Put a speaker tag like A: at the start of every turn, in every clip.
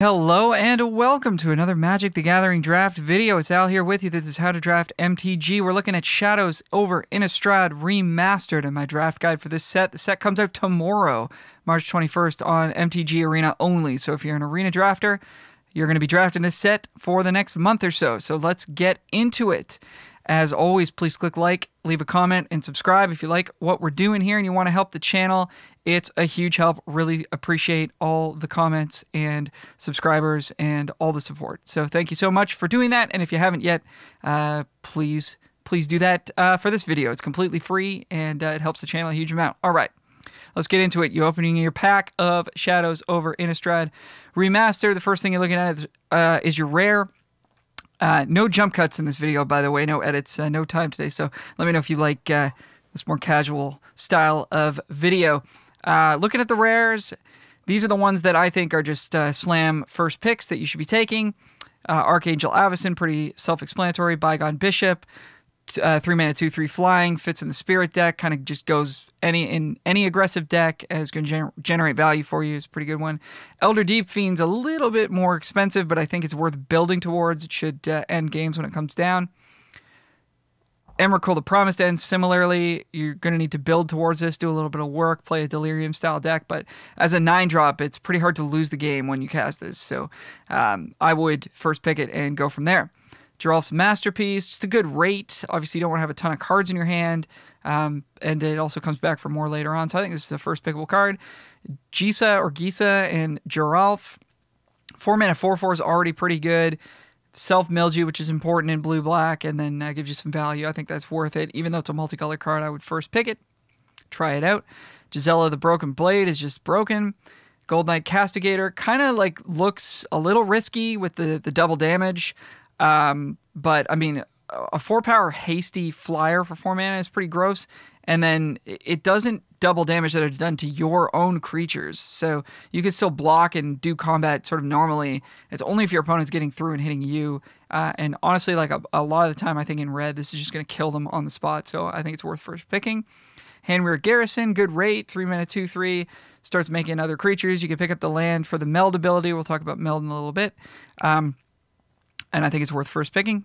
A: Hello and welcome to another Magic the Gathering draft video. It's Al here with you. This is How to Draft MTG. We're looking at Shadows over Innistrad Remastered and my draft guide for this set. The set comes out tomorrow, March 21st on MTG Arena only. So if you're an Arena drafter, you're going to be drafting this set for the next month or so. So let's get into it. As always, please click like, leave a comment, and subscribe if you like what we're doing here and you want to help the channel. It's a huge help. Really appreciate all the comments and subscribers and all the support. So thank you so much for doing that. And if you haven't yet, please do that for this video. It's completely free and it helps the channel a huge amount. All right, let's get into it. You're opening your pack of Shadows over Innistrad Remastered. The first thing you're looking at is your rare. No jump cuts in this video, by the way. No edits, no time today. So let me know if you like this more casual style of video. Looking at the rares, these are the ones that I think are just slam first picks that you should be taking. Archangel Avacyn, pretty self-explanatory. Bygone Bishop, 3-mana, 2/3 flying, fits in the Spirit deck, kind of just goes in any aggressive deck, is going to generate value for you. It's a pretty good one. Elder Deep Fiend's a little bit more expensive, but I think it's worth building towards. It should end games when it comes down. Emrakul, the Promised End, similarly, you're going to need to build towards this, do a little bit of work, play a Delirium style deck, but as a 9-drop, it's pretty hard to lose the game when you cast this, so I would first pick it and go from there. Geralf's Masterpiece, just a good rate. Obviously, you don't want to have a ton of cards in your hand, and it also comes back for more later on, so I think this is the first pickable card. Gisa and Geralf, 4-mana, 4/4 is already pretty good. Self-Mildew, which is important in blue-black, and then gives you some value. I think that's worth it. Even though it's a multicolored card, I would first pick it. Try it out. Gisela the Broken Blade is just broken. Gold Knight Castigator kind of like looks a little risky with the double damage. But, I mean, a 4-power hasty flyer for 4 mana is pretty gross. And then it doesn't double damage that it's done to your own creatures. So you can still block and do combat sort of normally. It's only if your opponent's getting through and hitting you. And honestly, like a lot of the time, I think in red, this is just going to kill them on the spot. So I think it's worth first picking. Handweir Garrison, good rate, 3-mana, 2/3. Starts making other creatures. You can pick up the land for the meld ability. We'll talk about meld in a little bit. And I think it's worth first picking.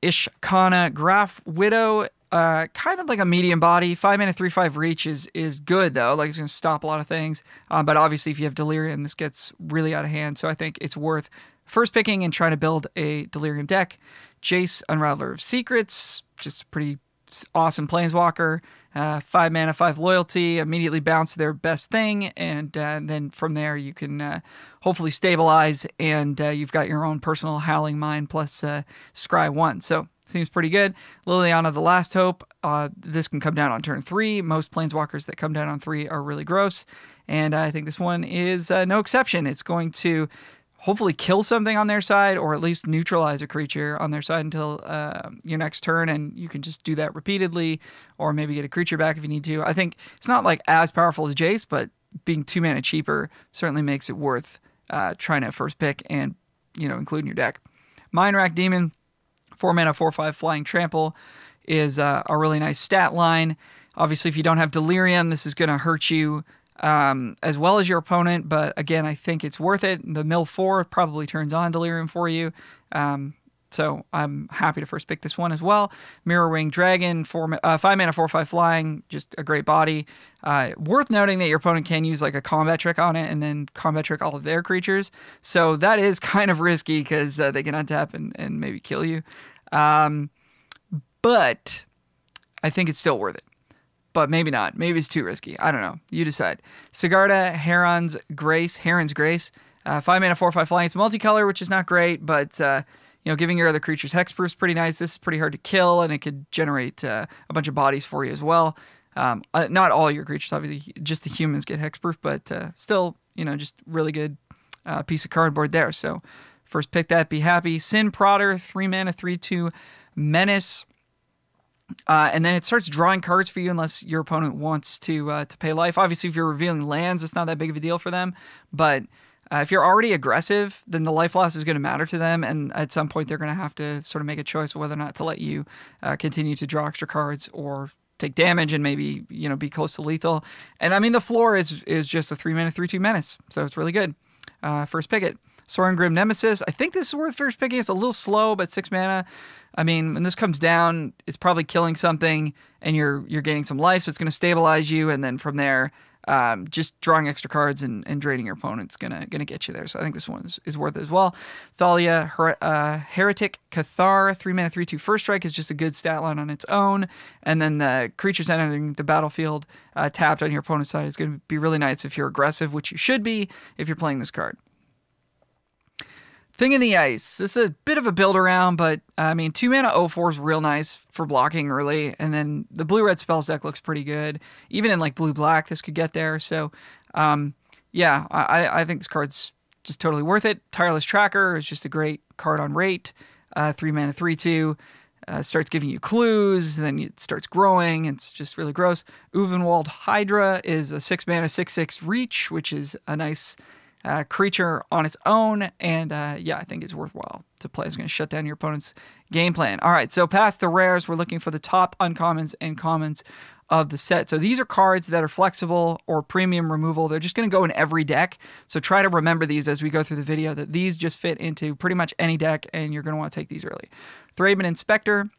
A: Ishkana Graf Widow, kind of like a medium body. 5-mana, 3/5 reach is good, though. Like, it's going to stop a lot of things. But obviously, if you have Delirium, this gets really out of hand. So I think it's worth first picking and trying to build a Delirium deck. Jace, Unraveler of Secrets, just pretty awesome Planeswalker. 5-mana, 5 loyalty, immediately bounce their best thing, and then from there you can hopefully stabilize, and you've got your own personal Howling Mine plus Scry 1. So seems pretty good. Liliana the Last Hope, this can come down on turn 3. Most Planeswalkers that come down on 3 are really gross, and I think this one is no exception. It's going to hopefully kill something on their side, or at least neutralize a creature on their side until your next turn, and you can just do that repeatedly, or maybe get a creature back if you need to. I think it's not like as powerful as Jace, but being 2 mana cheaper certainly makes it worth trying to first pick and, you know, include in your deck. Mindwrack Demon, 4-mana, 4/5 flying trample is a really nice stat line. Obviously, if you don't have Delirium, this is going to hurt you as well as your opponent, but again, I think it's worth it. The mill 4 probably turns on Delirium for you, so I'm happy to first pick this one as well. Mirror-Wing Dragon, 5-mana, 4/5 flying, just a great body. Worth noting that your opponent can use like a combat trick on it and then combat trick all of their creatures, so that is kind of risky because they can untap and maybe kill you, but I think it's still worth it. But maybe not. Maybe it's too risky. I don't know. You decide. Sigarda, Heron's Grace. 5-mana, 4/5 flying. It's multicolor, which is not great, but you know, giving your other creatures hexproof is pretty nice. This is pretty hard to kill, and it could generate a bunch of bodies for you as well. Not all your creatures, obviously. Just the humans get hexproof, but still, you know, just really good piece of cardboard there. So first pick that. Be happy. Sin Prodder, 3-mana, 3/2 menace. And then it starts drawing cards for you unless your opponent wants to pay life. Obviously, if you're revealing lands, it's not that big of a deal for them. But if you're already aggressive, then the life loss is going to matter to them. And at some point, they're going to have to sort of make a choice whether or not to let you continue to draw extra cards or take damage and maybe, you know, be close to lethal. And I mean, the floor is just a 3-mana, 3/2 menace. So it's really good. first pick it. Soaring Grim Nemesis. I think this is worth first picking. It's a little slow, but 6 mana. I mean, when this comes down, it's probably killing something, and you're gaining some life, so it's going to stabilize you, and then from there, just drawing extra cards and draining your opponent's gonna get you there. So I think this one is worth it as well. Thalia, Heretic Cathar, 3 mana, 3/2 first strike is just a good stat line on its own. And then the creatures entering the battlefield tapped on your opponent's side is going to be really nice if you're aggressive, which you should be if you're playing this card. Thing in the Ice. This is a bit of a build around, but I mean, 2 mana 0/4 is real nice for blocking early, and then the blue-red spells deck looks pretty good. Even in like blue-black, this could get there. So, yeah, I think this card's just totally worth it. Tireless Tracker is just a great card on rate. 3 mana 3/2 starts giving you clues, then it starts growing. It's just really gross. Uvenwald Hydra is a 6 mana 6/6 reach, which is a nice creature on its own, and yeah, I think it's worthwhile to play. It's going to shut down your opponent's game plan. All right, so past the rares, we're looking for the top uncommons and commons of the set. So these are cards that are flexible or premium removal. They're just going to go in every deck, so try to remember these as we go through the video, that these just fit into pretty much any deck, and you're going to want to take these early. Thraben Inspector,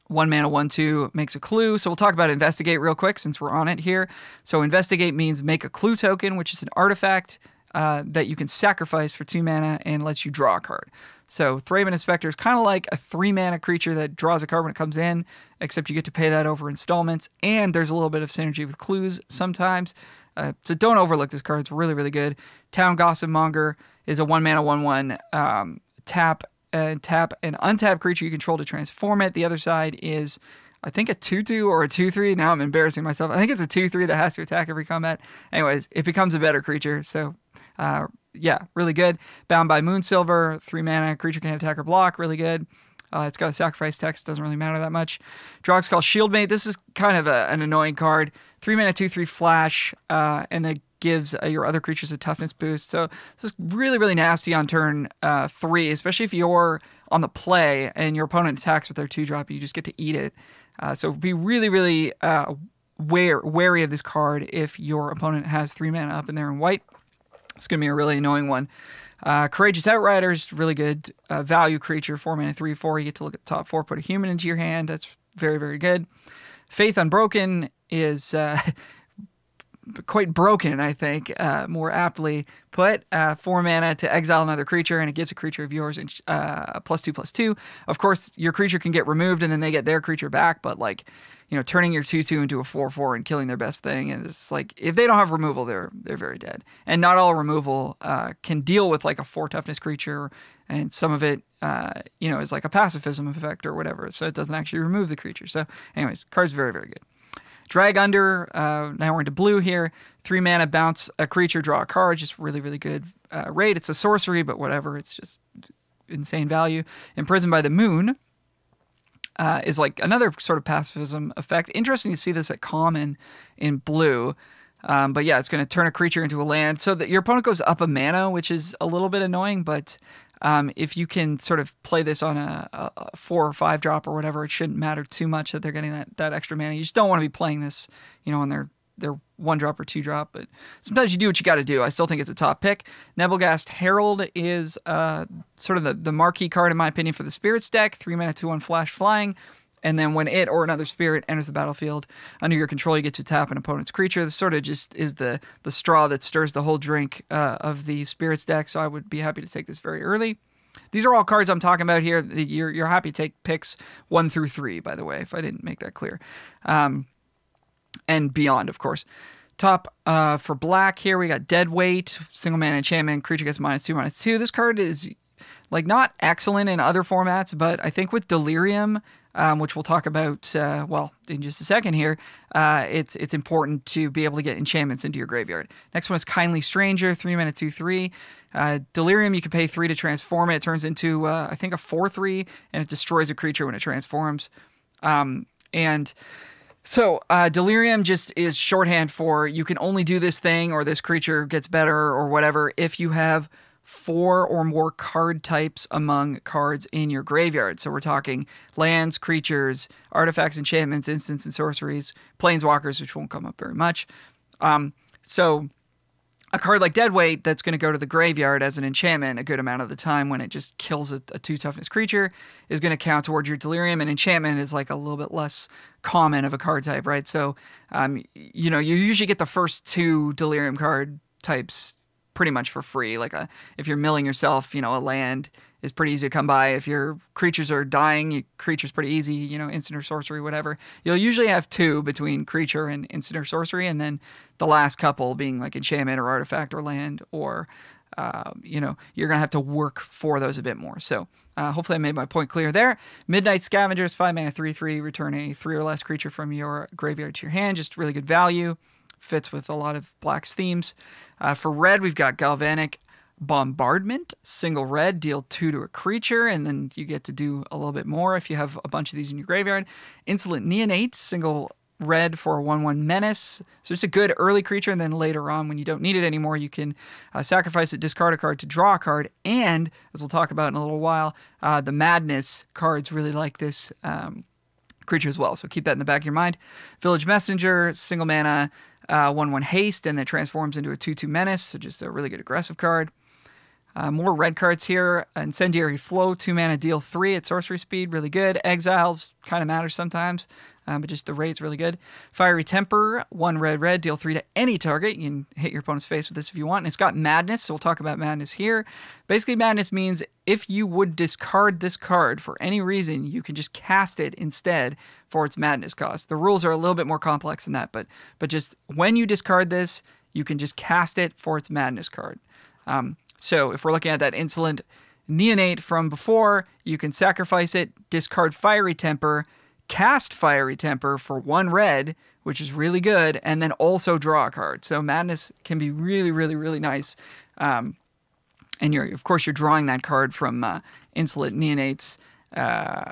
A: 1 mana 1/2 makes a clue. So we'll talk about Investigate real quick since we're on it here. So Investigate means make a clue token, which is an artifact that you can sacrifice for 2 mana and lets you draw a card. So Thraben Inspector is kind of like a 3 mana creature that draws a card when it comes in, except you get to pay that over installments, and there's a little bit of synergy with clues sometimes. So don't overlook this card. It's really, really good. Town Gossipmonger is a 1 mana 1/1 tap an untapped creature you control to transform it. The other side is, I think, a 2/2 or a 2/3. Now I'm embarrassing myself. I think it's a 2/3 that has to attack every combat. Anyways, it becomes a better creature. So, yeah, really good. Bound by Moonsilver, 3 mana, creature can attack or block. Really good. It's got a sacrifice text. Doesn't really matter that much. Drogskall Shieldmate. This is kind of an annoying card. 3 mana, 2/3 flash, and it gives your other creatures a toughness boost. So this is really, really nasty on turn 3, especially if you're on the play and your opponent attacks with their 2-drop. You just get to eat it. So be really, really wary of this card if your opponent has 3 mana up in there in white. It's going to be a really annoying one. Courageous Outriders, really good value creature, 4 mana 3/4. You get to look at the top 4, put a human into your hand. That's very, very good. Faith Unbroken is quite broken, I think, more aptly put. 4 mana to exile another creature, and it gives a creature of yours +2/+2. Of course, your creature can get removed, and then they get their creature back, but like, you know, turning your 2/2 into a 4/4 and killing their best thing, and it's like, if they don't have removal, they're very dead. And not all removal can deal with like a 4 toughness creature, and some of it, you know, is like a pacifism effect or whatever, so it doesn't actually remove the creature. So anyways, card's very, very good. Drag Under, now we're into blue here. 3 mana, bounce a creature, draw a card. Just really, really good rate. It's a sorcery, but whatever. It's just insane value. Imprisoned by the Moon is like another sort of pacifism effect. Interesting to see this at common in blue. But yeah, it's going to turn a creature into a land so that your opponent goes up a mana, which is a little bit annoying, but if you can sort of play this on a 4 or 5 drop or whatever, it shouldn't matter too much that they're getting that extra mana. You just don't want to be playing this, you know, on their 1 drop or 2 drop, but sometimes you do what you got to do. I still think it's a top pick. Nebelgast Herald is sort of the marquee card, in my opinion, for the Spirits deck. 3 mana, 2/1 flash flying. And then when it or another spirit enters the battlefield under your control, you get to tap an opponent's creature. This sort of just is the straw that stirs the whole drink of the Spirits deck, so I would be happy to take this very early. These are all cards I'm talking about here. You're happy to take picks 1 through 3, by the way, if I didn't make that clear. And beyond, of course. Top for black here, we got Deadweight, single mana enchantment, creature gets -2/-2. This card is like not excellent in other formats, but I think with Delirium, which we'll talk about, well, in just a second here, it's important to be able to get enchantments into your graveyard. Next one is Kindly Stranger, 3 mana 2/3. Delirium, you can pay 3 to transform it. It turns into, I think, a 4/3, and it destroys a creature when it transforms. And so Delirium just is shorthand for you can only do this thing or this creature gets better or whatever if you have 4 or more card types among cards in your graveyard. So we're talking lands, creatures, artifacts, enchantments, instants, and sorceries, planeswalkers, which won't come up very much. So a card like Deadweight that's going to go to the graveyard as an enchantment a good amount of the time when it just kills a 2 toughness creature is going to count towards your Delirium. And enchantment is like a little bit less common of a card type, right? So, you know, you usually get the first 2 Delirium card types pretty much for free. Like if you're milling yourself, you know, a land is pretty easy to come by. If your creatures are dying, creature's pretty easy, you know, instant or sorcery, whatever. You'll usually have 2 between creature and instant or sorcery, and then the last couple being like enchantment or artifact or land, or, you know, you're going to have to work for those a bit more. So hopefully I made my point clear there. Midnight Scavengers, 5 mana, 3/3, return a 3 or less creature from your graveyard to your hand. Just really good value. Fits with a lot of Black's themes. For red, we've got Galvanic Bombardment, single red, deal 2 to a creature, and then you get to do a little bit more if you have a bunch of these in your graveyard. Insolent Neonate, single red for a 1/1 menace. So it's a good early creature, and then later on when you don't need it anymore, you can sacrifice it, discard a card to draw a card, and, as we'll talk about in a little while, the Madness cards really like this creature as well, so keep that in the back of your mind. Village Messenger, single mana, 1/1 haste, and then transforms into a 2/2 menace, so just a really good aggressive card. More red cards here. Incendiary Flow, 2 mana, deal 3 at sorcery speed, really good. Exiles kind of matters sometimes, but just the rate's really good. Fiery Temper, 1 red, deal 3 to any target. You can hit your opponent's face with this if you want. And it's got Madness, so we'll talk about Madness here. Basically, Madness means if you would discard this card for any reason, you can just cast it instead for its Madness cost. The rules are a little bit more complex than that, but just when you discard this, you can just cast it for its Madness card. So if we're looking at that Insolent Neonate from before, you can sacrifice it, discard Fiery Temper, cast Fiery Temper for 1 red, which is really good, and then also draw a card. So Madness can be really, really, really nice. And of course, you're drawing that card from Insolent Neonate's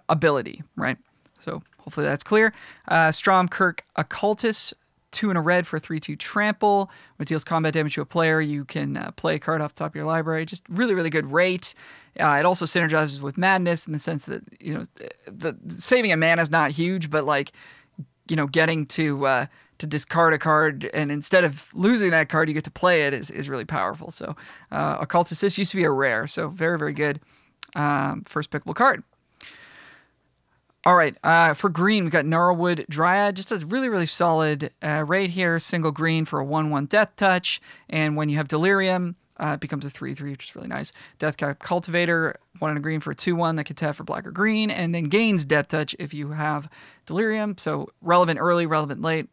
A: ability, right? So hopefully that's clear. Stromkirk Occultist, 2 and a red for 3/2 trample. When it deals combat damage to a player, you can play a card off the top of your library. Just really, really good rate. It also synergizes with Madness in the sense that, you know, the saving a mana is not huge, but like, you know, getting to discard a card and instead of losing that card, you get to play it is really powerful. So Occultist, this used to be a rare, so very, very good first pickable card. All right, for green, we've got Gnarlwood Dryad. Just a really, really solid rate here. Single green for a 1/1 Death Touch. And when you have Delirium, it becomes a 3/3, which is really nice. Deathcap Cultivator, 1 and a green for a 2/1 that can tap for black or green, and then gains Death Touch if you have Delirium. So relevant early, relevant late.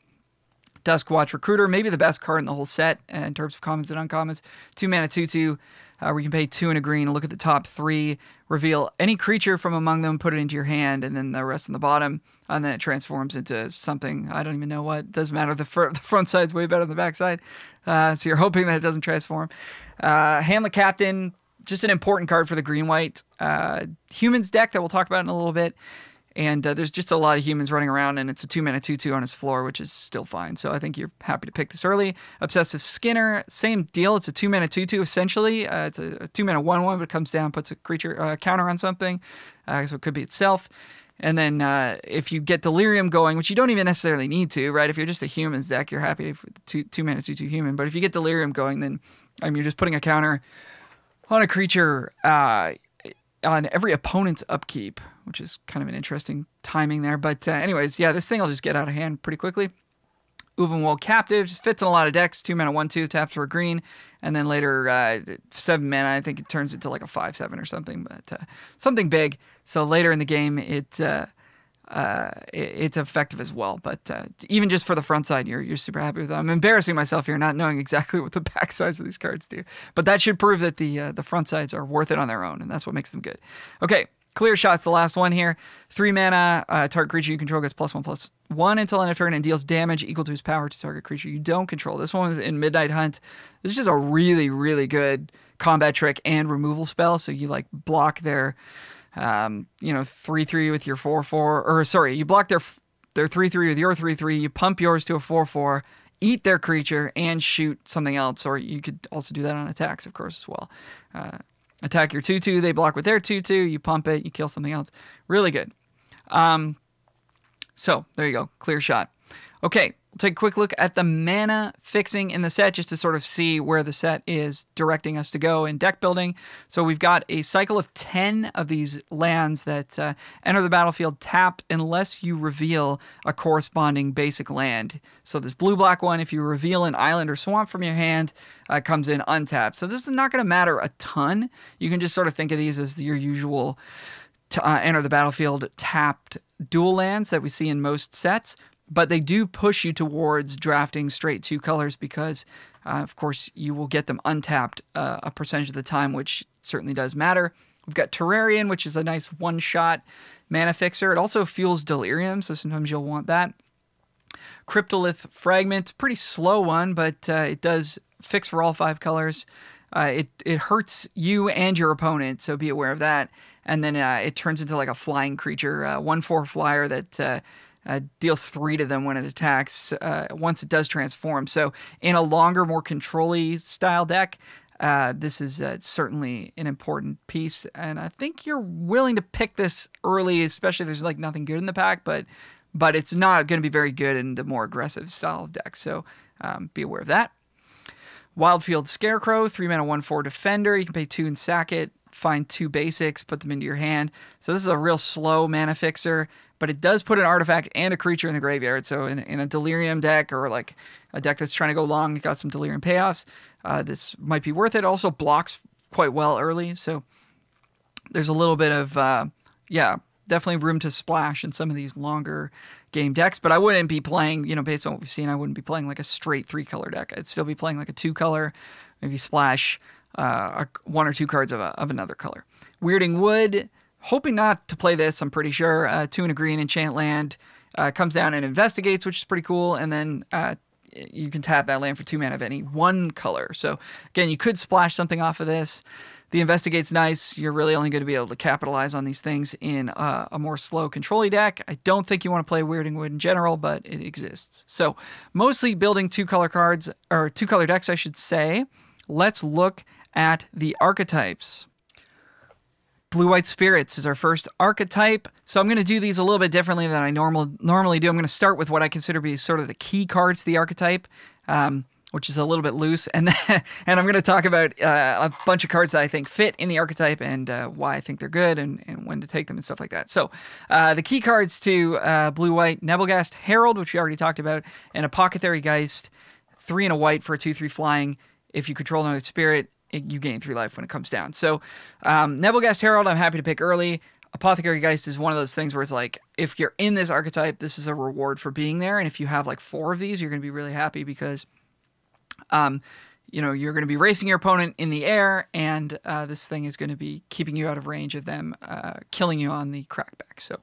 A: Duskwatch Recruiter, maybe the best card in the whole set in terms of commons and uncommons. 2 mana, 2/2. Where you can pay 2 and a green, look at the top 3, reveal any creature from among them, put it into your hand, and then the rest in the bottom, and then it transforms into something. I don't even know what. It doesn't matter. The front side's way better than the back side, so you're hoping that it doesn't transform. Hamlet Captain, just an important card for the green-white humans deck that we'll talk about in a little bit. And there's just a lot of humans running around, and it's a 2 mana 2/2 on his floor, which is still fine. So I think you're happy to pick this early. Obsessive Skinner, same deal. It's a 2 mana 2/2 essentially. It's a 2 mana 1/1, but it comes down, puts a creature counter on something. So it could be itself. And then if you get Delirium going, which you don't even necessarily need to, right? If you're just a humans deck, you're happy to 2 mana 2/2 human. But if you get Delirium going, then you're just putting a counter on a creature on every opponent's upkeep, which is kind of an interesting timing there. But anyways, yeah, this thing will just get out of hand pretty quickly. Uvenwold Captive just fits in a lot of decks. 2 mana 1/2, taps for a green, and then later 7 mana. I think it turns into like a 5/7 or something, but something big. So later in the game, it's effective as well. But even just for the front side, you're super happy with it. I'm embarrassing myself here, not knowing exactly what the back sides of these cards do. But that should prove that the front sides are worth it on their own, and that's what makes them good. Okay, Clear Shot's the last one here. 3 mana, target creature you control gets +1/+1 until end of turn and deals damage equal to its power to target creature you don't control. This one is in Midnight Hunt. This is just a really, really good combat trick and removal spell. So you like block their 3/3 with your 4/4, or sorry, you block their 3/3 with your 3/3, you pump yours to a 4/4, eat their creature, and shoot something else. Or you could also do that on attacks, of course, as well. Attack your 2/2, they block with their 2/2, you pump it, you kill something else. Really good. So there you go, Clear Shot. Okay, take a quick look at the mana fixing in the set just to sort of see where the set is directing us to go in deck building. So we've got a cycle of 10 of these lands that enter the battlefield tapped unless you reveal a corresponding basic land. So this blue-black one, if you reveal an island or swamp from your hand, comes in untapped. So this is not going to matter a ton. You can just sort of think of these as your usual enter the battlefield tapped dual lands that we see in most sets. But they do push you towards drafting straight 2 colors because, of course, you will get them untapped a percentage of the time, which certainly does matter. We've got Terrarian, which is a nice one-shot mana fixer. It also fuels Delirium, so sometimes you'll want that. Cryptolith Fragment, pretty slow one, but it does fix for all 5 colors. It hurts you and your opponent, so be aware of that. And then it turns into like a flying creature, 1/4 flyer that... deals 3 to them when it attacks once it does transform. So in a longer, more control-y style deck, this is certainly an important piece. And I think you're willing to pick this early, especially if there's like nothing good in the pack, but it's not going to be very good in the more aggressive style of deck. So be aware of that. Wildfield Scarecrow, 3 mana, 1/4 defender. You can pay 2 and sack it. Find 2 basics, put them into your hand. So this is a real slow mana fixer, but it does put an artifact and a creature in the graveyard. So in a Delirium deck or like a deck that's trying to go long, you got some Delirium payoffs, this might be worth it. It also blocks quite well early, so there's a little bit of, definitely room to splash in some of these longer game decks. But I wouldn't be playing, based on what we've seen, I wouldn't be playing like a straight 3-color deck. I'd still be playing like a 2-color, maybe splash 1 or 2 cards of another color. Weirding Wood, hoping not to play this, I'm pretty sure. 2 and a green, enchant land, comes down and investigates, which is pretty cool, and then you can tap that land for 2 mana of any 1 color. So again, you could splash something off of this. The investigate's nice. You're really only going to be able to capitalize on these things in a more slow control-y deck. I don't think you want to play Weirding Wood in general, but it exists. So mostly building 2-color cards, or 2-color decks, I should say. Let's look at the archetypes. Blue-White Spirits is our first archetype. So I'm going to do these a little bit differently than I normally do. I'm going to start with what I consider to be sort of the key cards to the archetype, which is a little bit loose. And I'm going to talk about a bunch of cards that I think fit in the archetype and why I think they're good and when to take them and stuff like that. So the key cards to Blue-White: Nebelgast Herald, which we already talked about, and Apothecary Geist, 3 and a white for a 2/3 flying. If you control another spirit, you gain 3 life when it comes down. So Nebelgast Herald, I'm happy to pick early. Apothecary Geist is one of those things where it's like, if you're in this archetype, this is a reward for being there. And if you have like 4 of these, you're going to be really happy because, you're going to be racing your opponent in the air, and this thing is going to be keeping you out of range of them killing you on the crackback. So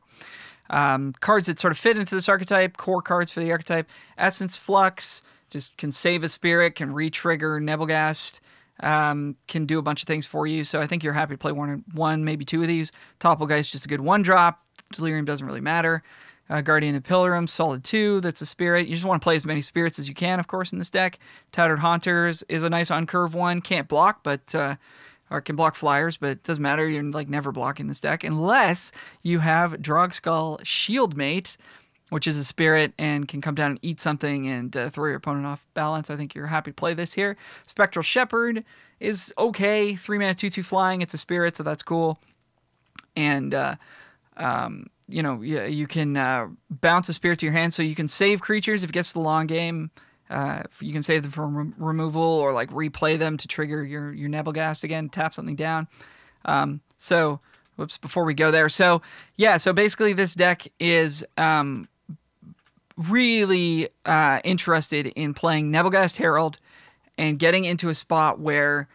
A: cards that sort of fit into this archetype, core cards for the archetype: Essence Flux, just can save a spirit, can re-trigger Nebelgast, can do a bunch of things for you. So I think you're happy to play one, maybe 2 of these. Topplegeist, just a good 1-drop. Delirium doesn't really matter. Guardian of Pilgrim, solid 2. That's a spirit. You just want to play as many spirits as you can, of course, in this deck. Tattered Haunters is a nice on-curve one. Can't block, or can block flyers, but it doesn't matter. You're like never blocking this deck unless you have Drogskull Shieldmate, which is a spirit and can come down and eat something and throw your opponent off balance. I think you're happy to play this here. Spectral Shepherd is okay. 3 mana, 2/2 flying. It's a spirit, so that's cool. And, you can bounce a spirit to your hand, so you can save creatures if it gets to the long game. You can save them from removal or like replay them to trigger your Nebelgast again, tap something down. Before we go there. So basically this deck is really interested in playing Nebelgast Herald and getting into a spot where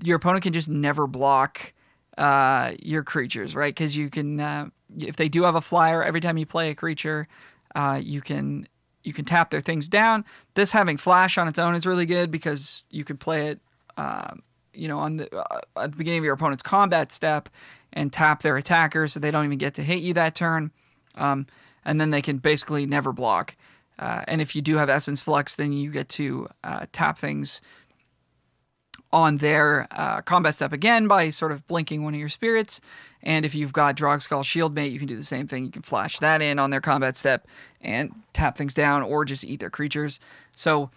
A: your opponent can just never block your creatures, right? Because you can, if they do have a flyer, every time you play a creature, you can tap their things down. This having flash on its own is really good because you can play it, at the beginning of your opponent's combat step and tap their attacker so they don't even get to hit you that turn. And then they can basically never block. And if you do have Essence Flux, then you get to tap things on their combat step again by sort of blinking one of your spirits. And if you've got Drogskull Shieldmate, you can do the same thing. You can flash that in on their combat step and tap things down or just eat their creatures. So,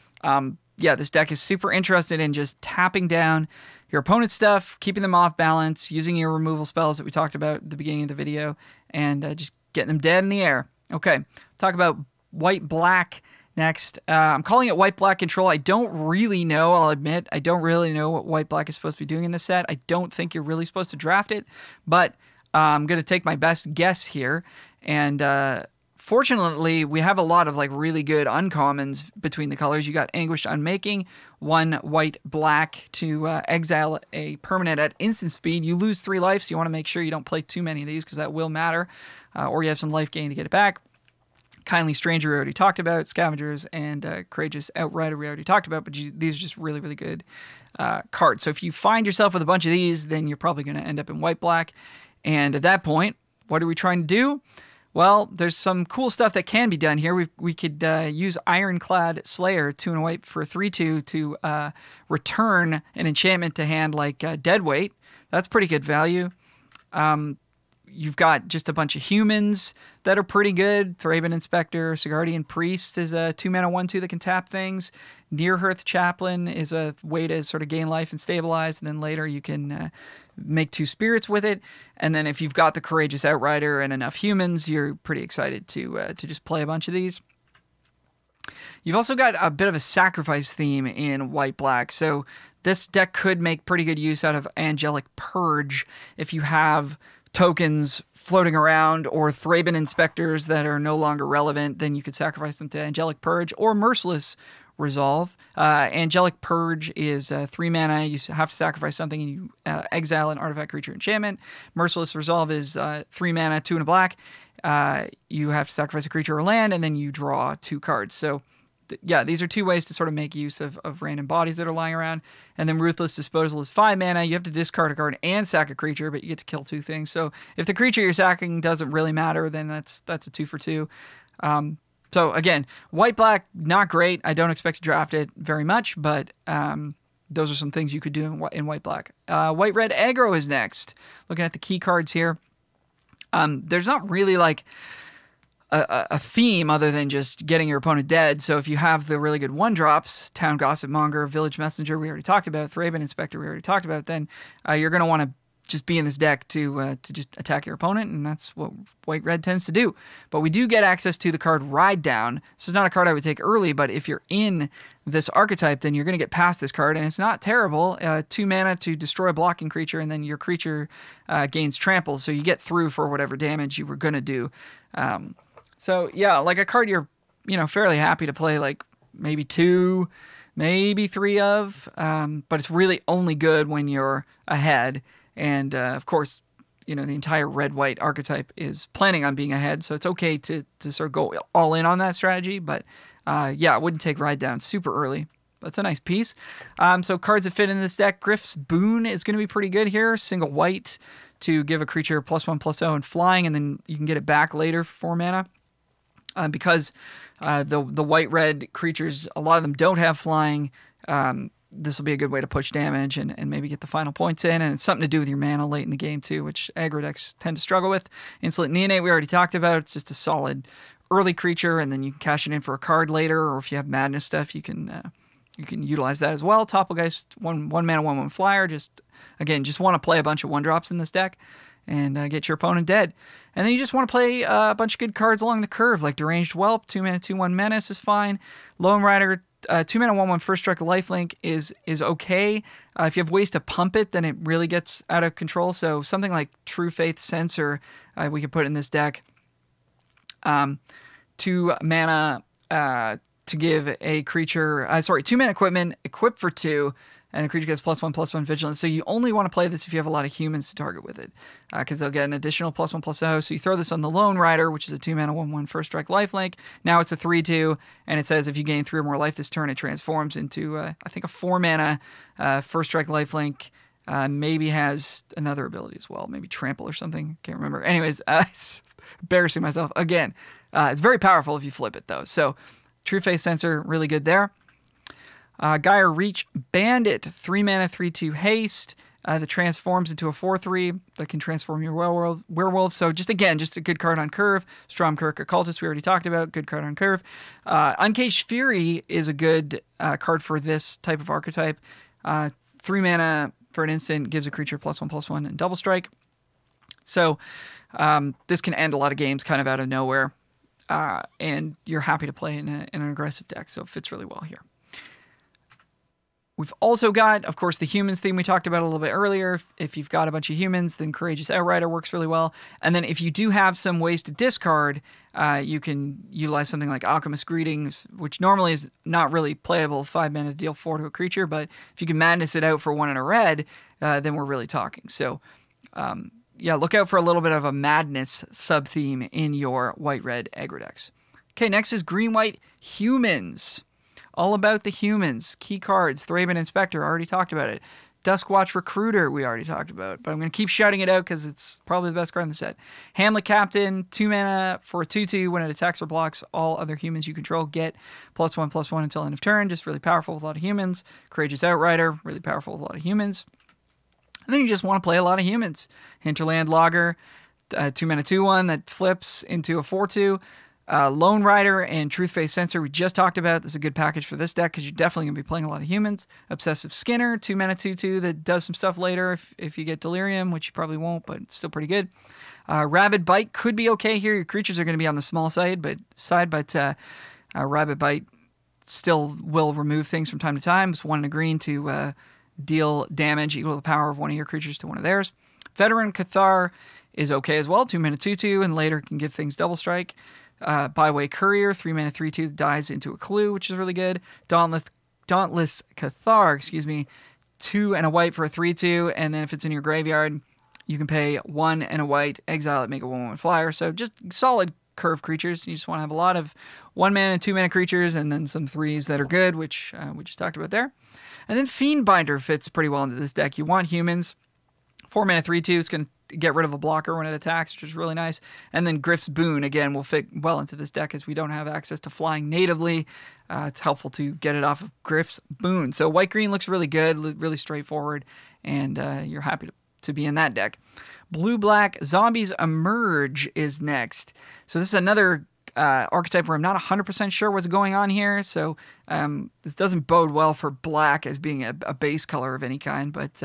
A: yeah, this deck is super interested in just tapping down your opponent's stuff, keeping them off balance, using your removal spells that we talked about at the beginning of the video, and just getting them dead in the air. Okay, talk about white-black next. I'm calling it white-black control. I don't really know, I'll admit. I don't really know what white-black is supposed to be doing in this set. I don't think you're really supposed to draft it, but I'm going to take my best guess here. And fortunately, we have a lot of like really good uncommons between the colors. You got Anguished Unmaking, 1 white-black to exile a permanent at instant speed. You lose 3 life, so you want to make sure you don't play too many of these because that will matter. Or you have some life gain to get it back. Kindly Stranger we already talked about, Scavengers, and Courageous Outrider we already talked about, but these are just really, really good cards. So if you find yourself with a bunch of these, then you're probably going to end up in white-black. And at that point, what are we trying to do? Well, there's some cool stuff that can be done here. We could use Ironclad Slayer, 2 and a white for 3/2 to return an enchantment to hand like Deadweight. That's pretty good value. You've got just a bunch of humans that are pretty good. Thraben Inspector, Sigardian Priest is a 2 mana 1/2 that can tap things. Nearhearth Chaplain is a way to sort of gain life and stabilize, and then later you can make 2 spirits with it. And then if you've got the Courageous Outrider and enough humans, you're pretty excited to just play a bunch of these. You've also got a bit of a sacrifice theme in white-black, so this deck could make pretty good use out of Angelic Purge if you have tokens floating around or Thraben Inspectors that are no longer relevant. Then you could sacrifice them to Angelic Purge or Merciless Resolve. Angelic Purge is 3 mana. You have to sacrifice something and you exile an artifact, creature, enchantment. Merciless Resolve is 3 mana, 2 and a black. You have to sacrifice a creature or land, and then you draw 2 cards. So yeah, these are 2 ways to sort of make use of random bodies that are lying around. And then Ruthless Disposal is 5 mana. You have to discard a card and sack a creature, but you get to kill 2 things. So if the creature you're sacking doesn't really matter, then that's a 2 for 2. So again, white-black, not great. I don't expect to draft it very much, but those are some things you could do in white-black. White-red aggro is next. Looking at the key cards here. There's not really like a theme other than just getting your opponent dead. So if you have the really good 1-drops, Town Gossip Monger, Village Messenger, we already talked about, Thraben Inspector, we already talked about, then you're going to want to just be in this deck to just attack your opponent, and that's what white-red tends to do. But we do get access to the card Ride Down. This is not a card I would take early, but if you're in this archetype, then you're going to get past this card, and it's not terrible. 2 mana to destroy a blocking creature, and then your creature gains trample, so you get through for whatever damage you were going to do. So yeah, like a card you're, fairly happy to play like maybe 2, maybe 3 of, but it's really only good when you're ahead. And of course, the entire red-white archetype is planning on being ahead, so it's okay to sort of go all in on that strategy. But yeah, I wouldn't take Ride Down super early. That's a nice piece. So cards that fit in this deck, Griff's Boon is going to be pretty good here. Single white to give a creature +1/+0 and flying, and then you can get it back later for 4 mana. Because the white-red creatures, a lot of them don't have flying, this will be a good way to push damage and maybe get the final points in. And it's something to do with your mana late in the game, too, which aggro decks tend to struggle with. Insolent Neonate, we already talked about. It's just a solid early creature, and then you can cash it in for a card later, or if you have Madness stuff, you can utilize that as well. Topplegeist, 1 mana, 1/1 flyer. Just want to play a bunch of 1-drops in this deck and get your opponent dead. And then you just want to play a bunch of good cards along the curve, like Deranged Whelp, 2 mana, 2/1 Menace is fine. Lone Rider, 2 mana, 1/1 First Strike Lifelink is okay. If you have ways to pump it, then it really gets out of control. So something like True Faith Censor, we could put in this deck. 2 mana to give a creature, 2 mana equipment, equip for 2, and the creature gets +1/+1 vigilance. So you only want to play this if you have a lot of humans to target with it, because they'll get an additional +1/+0. So you throw this on the Lone Rider, which is a 2 mana 1/1 First Strike Lifelink. Now it's a 3/2, and it says if you gain 3 or more life this turn, it transforms into I think a 4 mana First Strike Lifelink. Maybe has another ability as well, maybe Trample or something. Can't remember. Anyways, it's embarrassing myself again. It's very powerful if you flip it though. So True Face Censor, really good there. Gyre Reach Bandit, 3 mana, 3/2 haste. That transforms into a 4/3 that can transform your werewolf. So just a good card on curve. Stromkirk Occultist, we already talked about. Good card on curve. Uncaged Fury is a good card for this type of archetype. 3 mana for an instant, gives a creature +1/+1 and double strike. So this can end a lot of games kind of out of nowhere. And you're happy to play in an aggressive deck, so it fits really well here. We've also got, of course, the humans theme we talked about a little bit earlier. If you've got a bunch of humans, then Courageous Outrider works really well. And then if you do have some ways to discard, you can utilize something like Alchemist Greetings, which normally is not really playable, 5 mana to deal 4 to a creature, but if you can madness it out for 1 in a red, then we're really talking. So, yeah, look out for a little bit of a madness sub-theme in your white-red aggro decks. Okay, next is green-white humans. All about the humans. Key cards. Thraben Inspector. Already talked about it. Duskwatch Recruiter. We already talked about. But I'm going to keep shouting it out because it's probably the best card in the set. Hamlet Captain. 2 mana for a 2/2. When it attacks or blocks all other humans you control, get +1/+1 until end of turn. Just really powerful with a lot of humans. Courageous Outrider. Really powerful with a lot of humans. And then you just want to play a lot of humans. Hinterland Logger. 2 mana 2/1 that flips into a 4/2. Lone Rider and Truth-Face Sensor we just talked about. This is a good package for this deck because you're definitely going to be playing a lot of humans. Obsessive Skinner, 2 mana 2/2 that does some stuff later if you get Delirium, which you probably won't, but it's still pretty good. Rabid Bite could be okay here. Your creatures are going to be on the small side, but Rabid Bite still will remove things from time to time. It's 1 and a green to deal damage equal to the power of one of your creatures to one of theirs. Veteran Cathar is okay as well. 2 mana 2/2 and later can give things double strike. Byway Courier, 3 mana 3/2 dies into a clue, which is really good. Dauntless Cathar, 2 and a white for a 3/2, and then if it's in your graveyard, you can pay 1 and a white, exile it, make a 1/1 flyer. So just solid curve creatures. You just want to have a lot of 1 mana and 2 mana creatures, and then some 3s that are good, which we just talked about there. And then Fiendbinder fits pretty well into this deck. You want humans. 4 mana 3/2. It's going to get rid of a blocker when it attacks, which is really nice. And then Griff's Boon, again, will fit well into this deck as we don't have access to flying natively. It's helpful to get it off of Griff's Boon. So white-green looks really good, really straightforward, and you're happy to be in that deck. Blue-black Zombies Emerge is next. So this is another archetype where I'm not 100% sure what's going on here. So this doesn't bode well for black as being a base color of any kind, but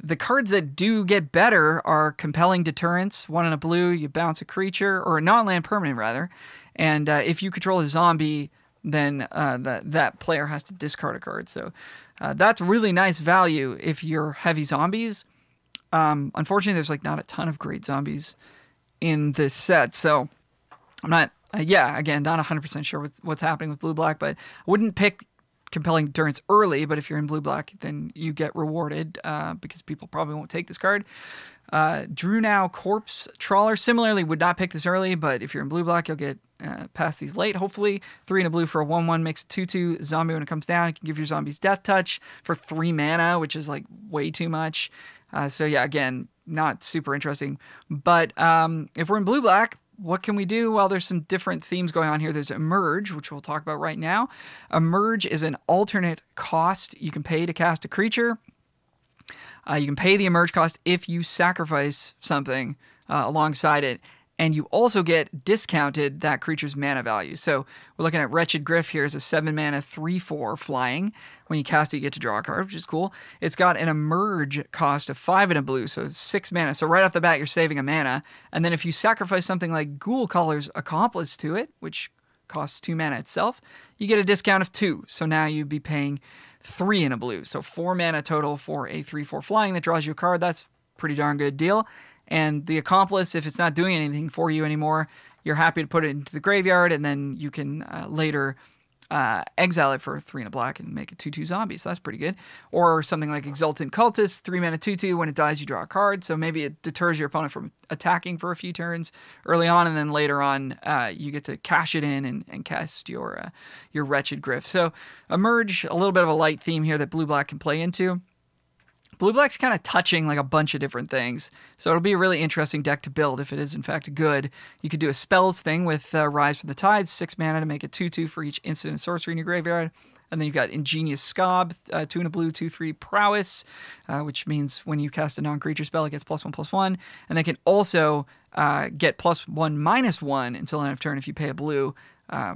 A: the cards that do get better are Compelling Deterrence. 1 and a blue, you bounce a creature, or a non-land permanent, rather. And if you control a zombie, then that player has to discard a card. So that's really nice value if you're heavy zombies. Unfortunately, there's not a ton of great zombies in this set. So I'm not, again, not 100% sure what's happening with blue-black, but I wouldn't pick Compelling Deterrence early, but if you're in blue-black, then you get rewarded because people probably won't take this card. Drew Now Corpse Trawler, similarly, would not pick this early, but if you're in blue-black, you'll get past these late, hopefully. 3 and a blue for a 1/1, makes 2/2 zombie when it comes down. You can give your zombies Death Touch for 3 mana, which is way too much. So yeah, again, not super interesting. But if we're in blue-black, what can we do? Well, there's some different themes going on here. There's Emerge, which we'll talk about right now. Emerge is an alternate cost you can pay to cast a creature. You can pay the Emerge cost if you sacrifice something alongside it. And you also get discounted that creature's mana value. So we're looking at Wretched Griff here as a 7 mana 3/4 flying. When you cast it, you get to draw a card, which is cool. It's got an Emerge cost of 5 and a blue, so 6 mana. So right off the bat, you're saving a mana. And then if you sacrifice something like Ghoulcaller's Accomplice to it, which costs 2 mana itself, you get a discount of 2. So now you'd be paying 3 and a blue. So 4 mana total for a 3/4 flying that draws you a card. That's a pretty darn good deal. And the Accomplice, if it's not doing anything for you anymore, you're happy to put it into the graveyard, and then you can later exile it for 3 and a black and make it 2/2 zombie. So that's pretty good. Or something like Exultant Cultist, 3 mana 2/2. When it dies, you draw a card. So maybe it deters your opponent from attacking for a few turns early on, and then later on, you get to cash it in and cast your Wretched Griff. So Emerge, a little bit of a light theme here that blue-black can play into. Blue-black's kind of touching like a bunch of different things. So it'll be a really interesting deck to build if it is in fact good. You could do a spells thing with Rise from the Tides, 6 mana to make it 2/2 for each instant and sorcery in your graveyard. And then you've got Ingenious Scob, 2 and a blue, 2/3 prowess, which means when you cast a non-creature spell, it gets +1/+1. And they can also get +1/-1 until end of turn if you pay a blue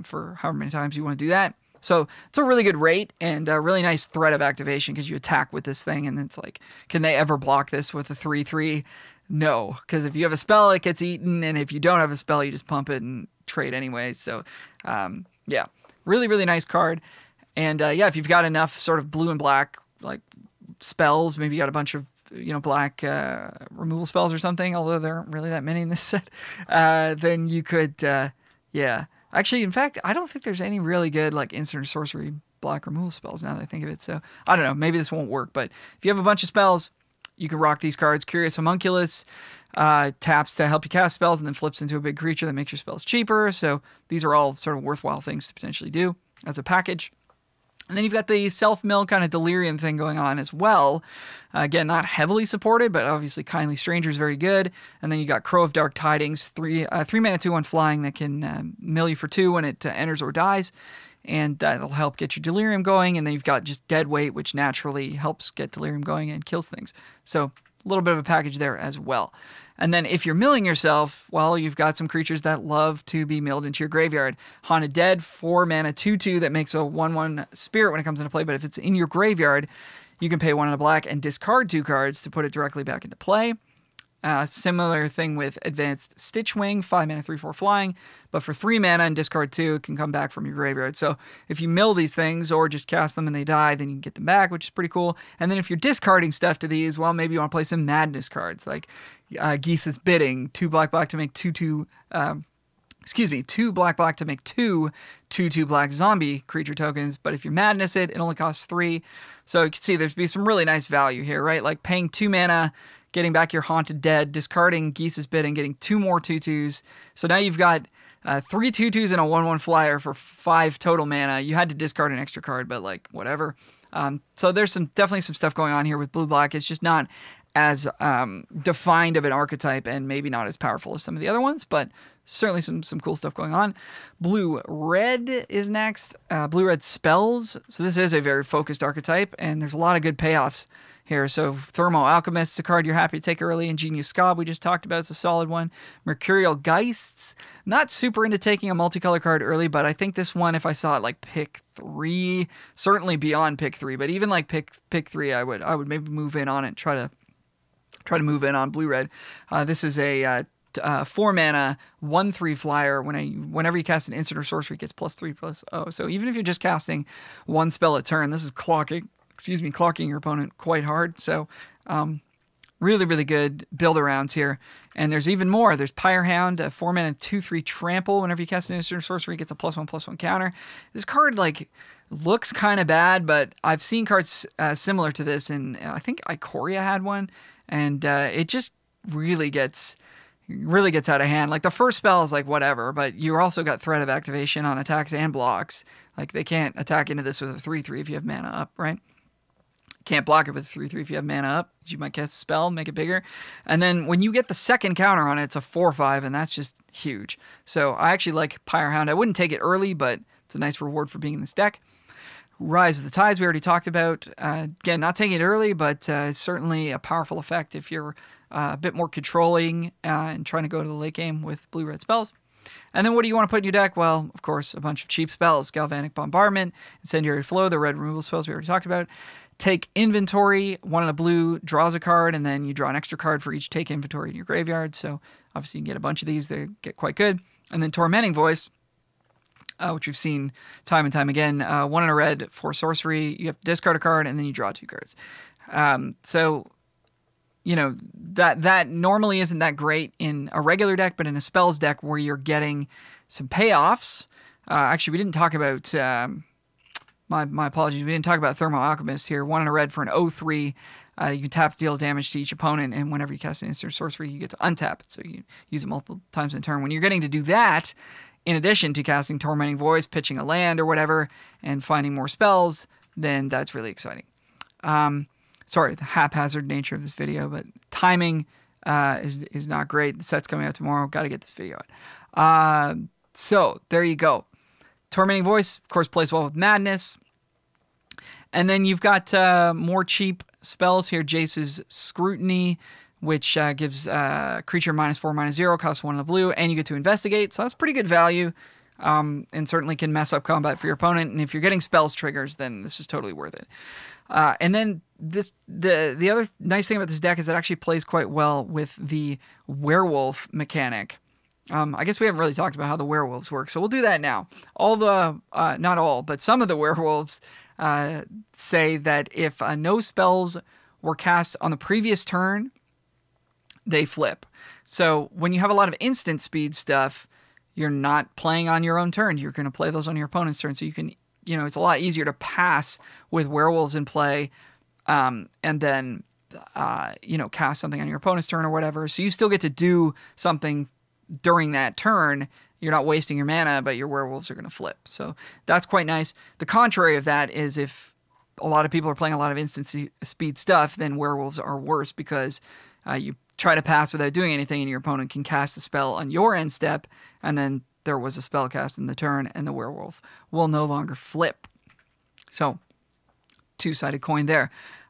A: for however many times you want to do that. So it's a really good rate and a really nice threat of activation because you attack with this thing and it's like, can they ever block this with a 3/3? No, because if you have a spell, it gets eaten, and if you don't have a spell, you just pump it and trade anyway. So yeah, really, really nice card. And yeah, if you've got enough sort of blue and black like spells, maybe you got a bunch of black removal spells or something, although there aren't really that many in this set, then you could, yeah. Actually, in fact, I don't think there's any really good like instant or sorcery black removal spells now that I think of it. So I don't know, maybe this won't work, but if you have a bunch of spells, you can rock these cards. Curious Homunculus taps to help you cast spells and then flips into a big creature that makes your spells cheaper. So these are all sort of worthwhile things to potentially do as a package. And then you've got the self-mill kind of Delirium thing going on as well. Again, not heavily supported, but obviously Kindly Stranger is very good. And then you got Crow of Dark Tidings, 3 mana 2/1 flying that can mill you for 2 when it enters or dies. And that'll help get your Delirium going. And then you've got just Dead Weight, which naturally helps get Delirium going and kills things. So a little bit of a package there as well. And then if you're milling yourself, well, you've got some creatures that love to be milled into your graveyard. Haunted Dead, 4 mana 2/2 that makes a 1/1 spirit when it comes into play. But if it's in your graveyard, you can pay 1 and a black and discard 2 cards to put it directly back into play. Similar thing with Advanced Stitchwing, 5 mana 3/4 flying, but for 3 mana and discard 2, it can come back from your graveyard. So if you mill these things or just cast them and they die, then you can get them back, which is pretty cool. And then if you're discarding stuff to these, well, maybe you want to play some Madness cards, like Geese's Bidding, 2 black to make 2/2, 2 black to make 2 2/2 black zombie creature tokens. But if you Madness it only costs 3. So you can see there's be some really nice value here, right? Like paying 2 mana, getting back your Haunted Dead, discarding Geese's Bidding, getting 2 more 2/2s. So now you've got 3 2/2s and a 1/1 flyer for 5 total mana. You had to discard an extra card, but like whatever. So there's definitely some stuff going on here with blue-black. It's just not as defined of an archetype and maybe not as powerful as some of the other ones, but certainly some cool stuff going on. Blue-red is next. Blue-red spells. So this is a very focused archetype, and there's a lot of good payoffs here. So Thermo Alchemist, a card you're happy to take early. Ingenious Scob, we just talked about, is a solid one. Mercurial Geists, not super into taking a multicolor card early, but I think this one, if I saw it like pick 3, certainly beyond pick 3, but even like pick 3, I would maybe move in on it, try to move in on blue-red. This is a 4 mana 1/3 flyer. Whenever you cast an instant or sorcery, it gets +3/+0. So even if you're just casting one spell a turn, this is clocking your opponent quite hard. So really, really good build arounds here. And there's even more. There's Pyrehound, a 4 mana 2/3 trample. Whenever you cast an instant or sorcery, it gets a +1/+1 counter. This card like looks kind of bad, but I've seen cards similar to this, and I think Ikoria had one, and it just really gets out of hand. Like the first spell is like whatever, but you also got threat of activation on attacks and blocks. Like they can't attack into this with a 3/3 if you have mana up, right? Can't block it with a 3/3 if you have mana up. You might cast a spell, make it bigger. And then when you get the second counter on it, it's a 4/5, and that's just huge. So I actually like Pyrehound. I wouldn't take it early, but it's a nice reward for being in this deck. Rise of the Tides, we already talked about. Again, not taking it early, but certainly a powerful effect if you're a bit more controlling and trying to go to the late game with blue-red spells. And then what do you want to put in your deck? Well, of course, a bunch of cheap spells. Galvanic Bombardment, Incendiary Flow, the red removal spells we already talked about. Take Inventory, 1 in a blue, draws a card, and then you draw an extra card for each take inventory in your graveyard. So obviously you can get a bunch of these. They get quite good. And then Tormenting Voice, which we've seen time and time again. 1 in a red for sorcery. You have to discard a card, and then you draw 2 cards. So, you know, that normally isn't that great in a regular deck, but in a spells deck where you're getting some payoffs. Actually, we didn't talk about... My apologies. We didn't talk about Thermo Alchemist here. 1 in a red for an 0/3. You can tap to deal damage to each opponent, and whenever you cast an instant sorcery, you get to untap it. So you use it multiple times in turn. When you're getting to do that, in addition to casting Tormenting Voice, pitching a land or whatever, and finding more spells, then that's really exciting. sorry, the haphazard nature of this video, but timing is not great. The set's coming out tomorrow. Got to get this video out. So there you go. Tormenting Voice, of course, plays well with Madness. And then you've got more cheap spells here. Jace's Scrutiny, which gives creature -4/-0, costs 1 in the blue, and you get to investigate. So that's pretty good value, and certainly can mess up combat for your opponent. And if you're getting spells triggers, then this is totally worth it. And then the other nice thing about this deck is it actually plays quite well with the werewolf mechanic. I guess we haven't really talked about how the werewolves work, so we'll do that now. Not all, but some of the werewolves say that if no spells were cast on the previous turn, they flip. So when you have a lot of instant speed stuff, you're not playing on your own turn. You're going to play those on your opponent's turn. So you can, it's a lot easier to pass with werewolves in play, and then, cast something on your opponent's turn or whatever. So you still get to do something during that turn. You're not wasting your mana, but your werewolves are going to flip. So that's quite nice. The contrary of that is if a lot of people are playing a lot of instant speed stuff, then werewolves are worse because you try to pass without doing anything and your opponent can cast a spell on your end step, and then there was a spell cast in the turn and the werewolf will no longer flip. So two-sided coin there.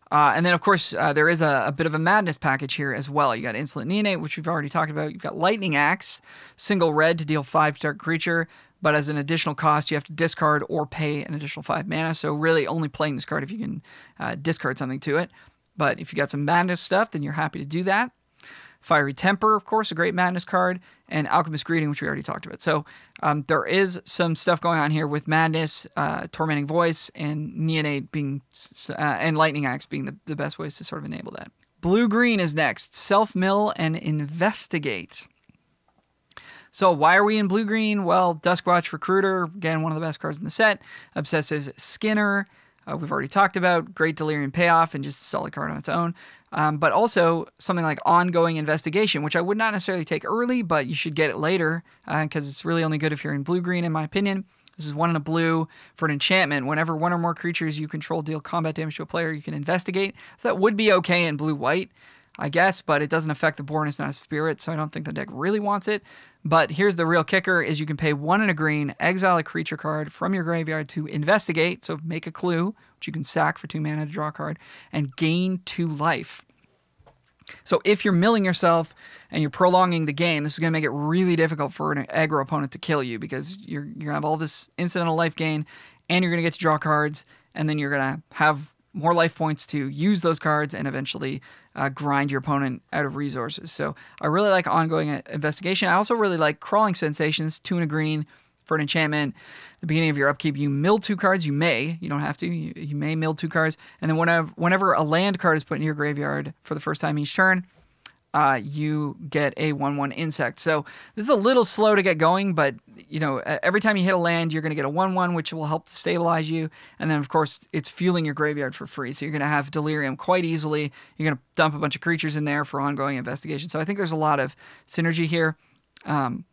A: And then, of course, there is a bit of a madness package here as well. You got Insolent Neonate, which we've already talked about. You've got Lightning Axe, single red to deal 5 to target creature, but as an additional cost, you have to discard or pay an additional 5 mana. So really only playing this card if you can discard something to it. But if you got some madness stuff, then you're happy to do that. Fiery Temper, of course, a great madness card, and Alchemist Greeting, which we already talked about. So there is some stuff going on here with Madness, Tormenting Voice, and Neonate being, and Lightning Axe being the best ways to sort of enable that. Blue-Green is next. Self-Mill and Investigate. So why are we in Blue-Green? Well, Duskwatch Recruiter, again, one of the best cards in the set. Obsessive Skinner, we've already talked about. Great Delirium Payoff, and just a solid card on its own. But also something like Ongoing Investigation, which I would not necessarily take early, but you should get it later because it's really only good if you're in blue-green, in my opinion. This is 1 in a blue for an enchantment. Whenever 1 or more creatures you control deal combat damage to a player, you can investigate. So that would be okay in blue-white, I guess, but it doesn't affect the board. It's not a spirit, so I don't think the deck really wants it. But here's the real kicker, is you can pay 1 in a green, exile a creature card from your graveyard to investigate, so make a clue, which you can sack for 2 mana to draw a card, and gain 2 life. So if you're milling yourself and you're prolonging the game, this is going to make it really difficult for an aggro opponent to kill you because you're going to have all this incidental life gain, and you're going to get to draw cards, and then you're going to have more life points to use those cards and eventually grind your opponent out of resources. So I really like Ongoing Investigation. I also really like Crawling Sensations, 2 in a green for an enchantment. At the beginning of your upkeep, you mill 2 cards. You don't have to. You may mill 2 cards. And then whenever a land card is put in your graveyard for the first time each turn, you get a 1/1 insect. So this is a little slow to get going, but every time you hit a land, you're going to get a 1/1, which will help to stabilize you. And then, of course, it's fueling your graveyard for free. So you're going to have Delirium quite easily. You're going to dump a bunch of creatures in there for Ongoing Investigation. So I think there's a lot of synergy here. And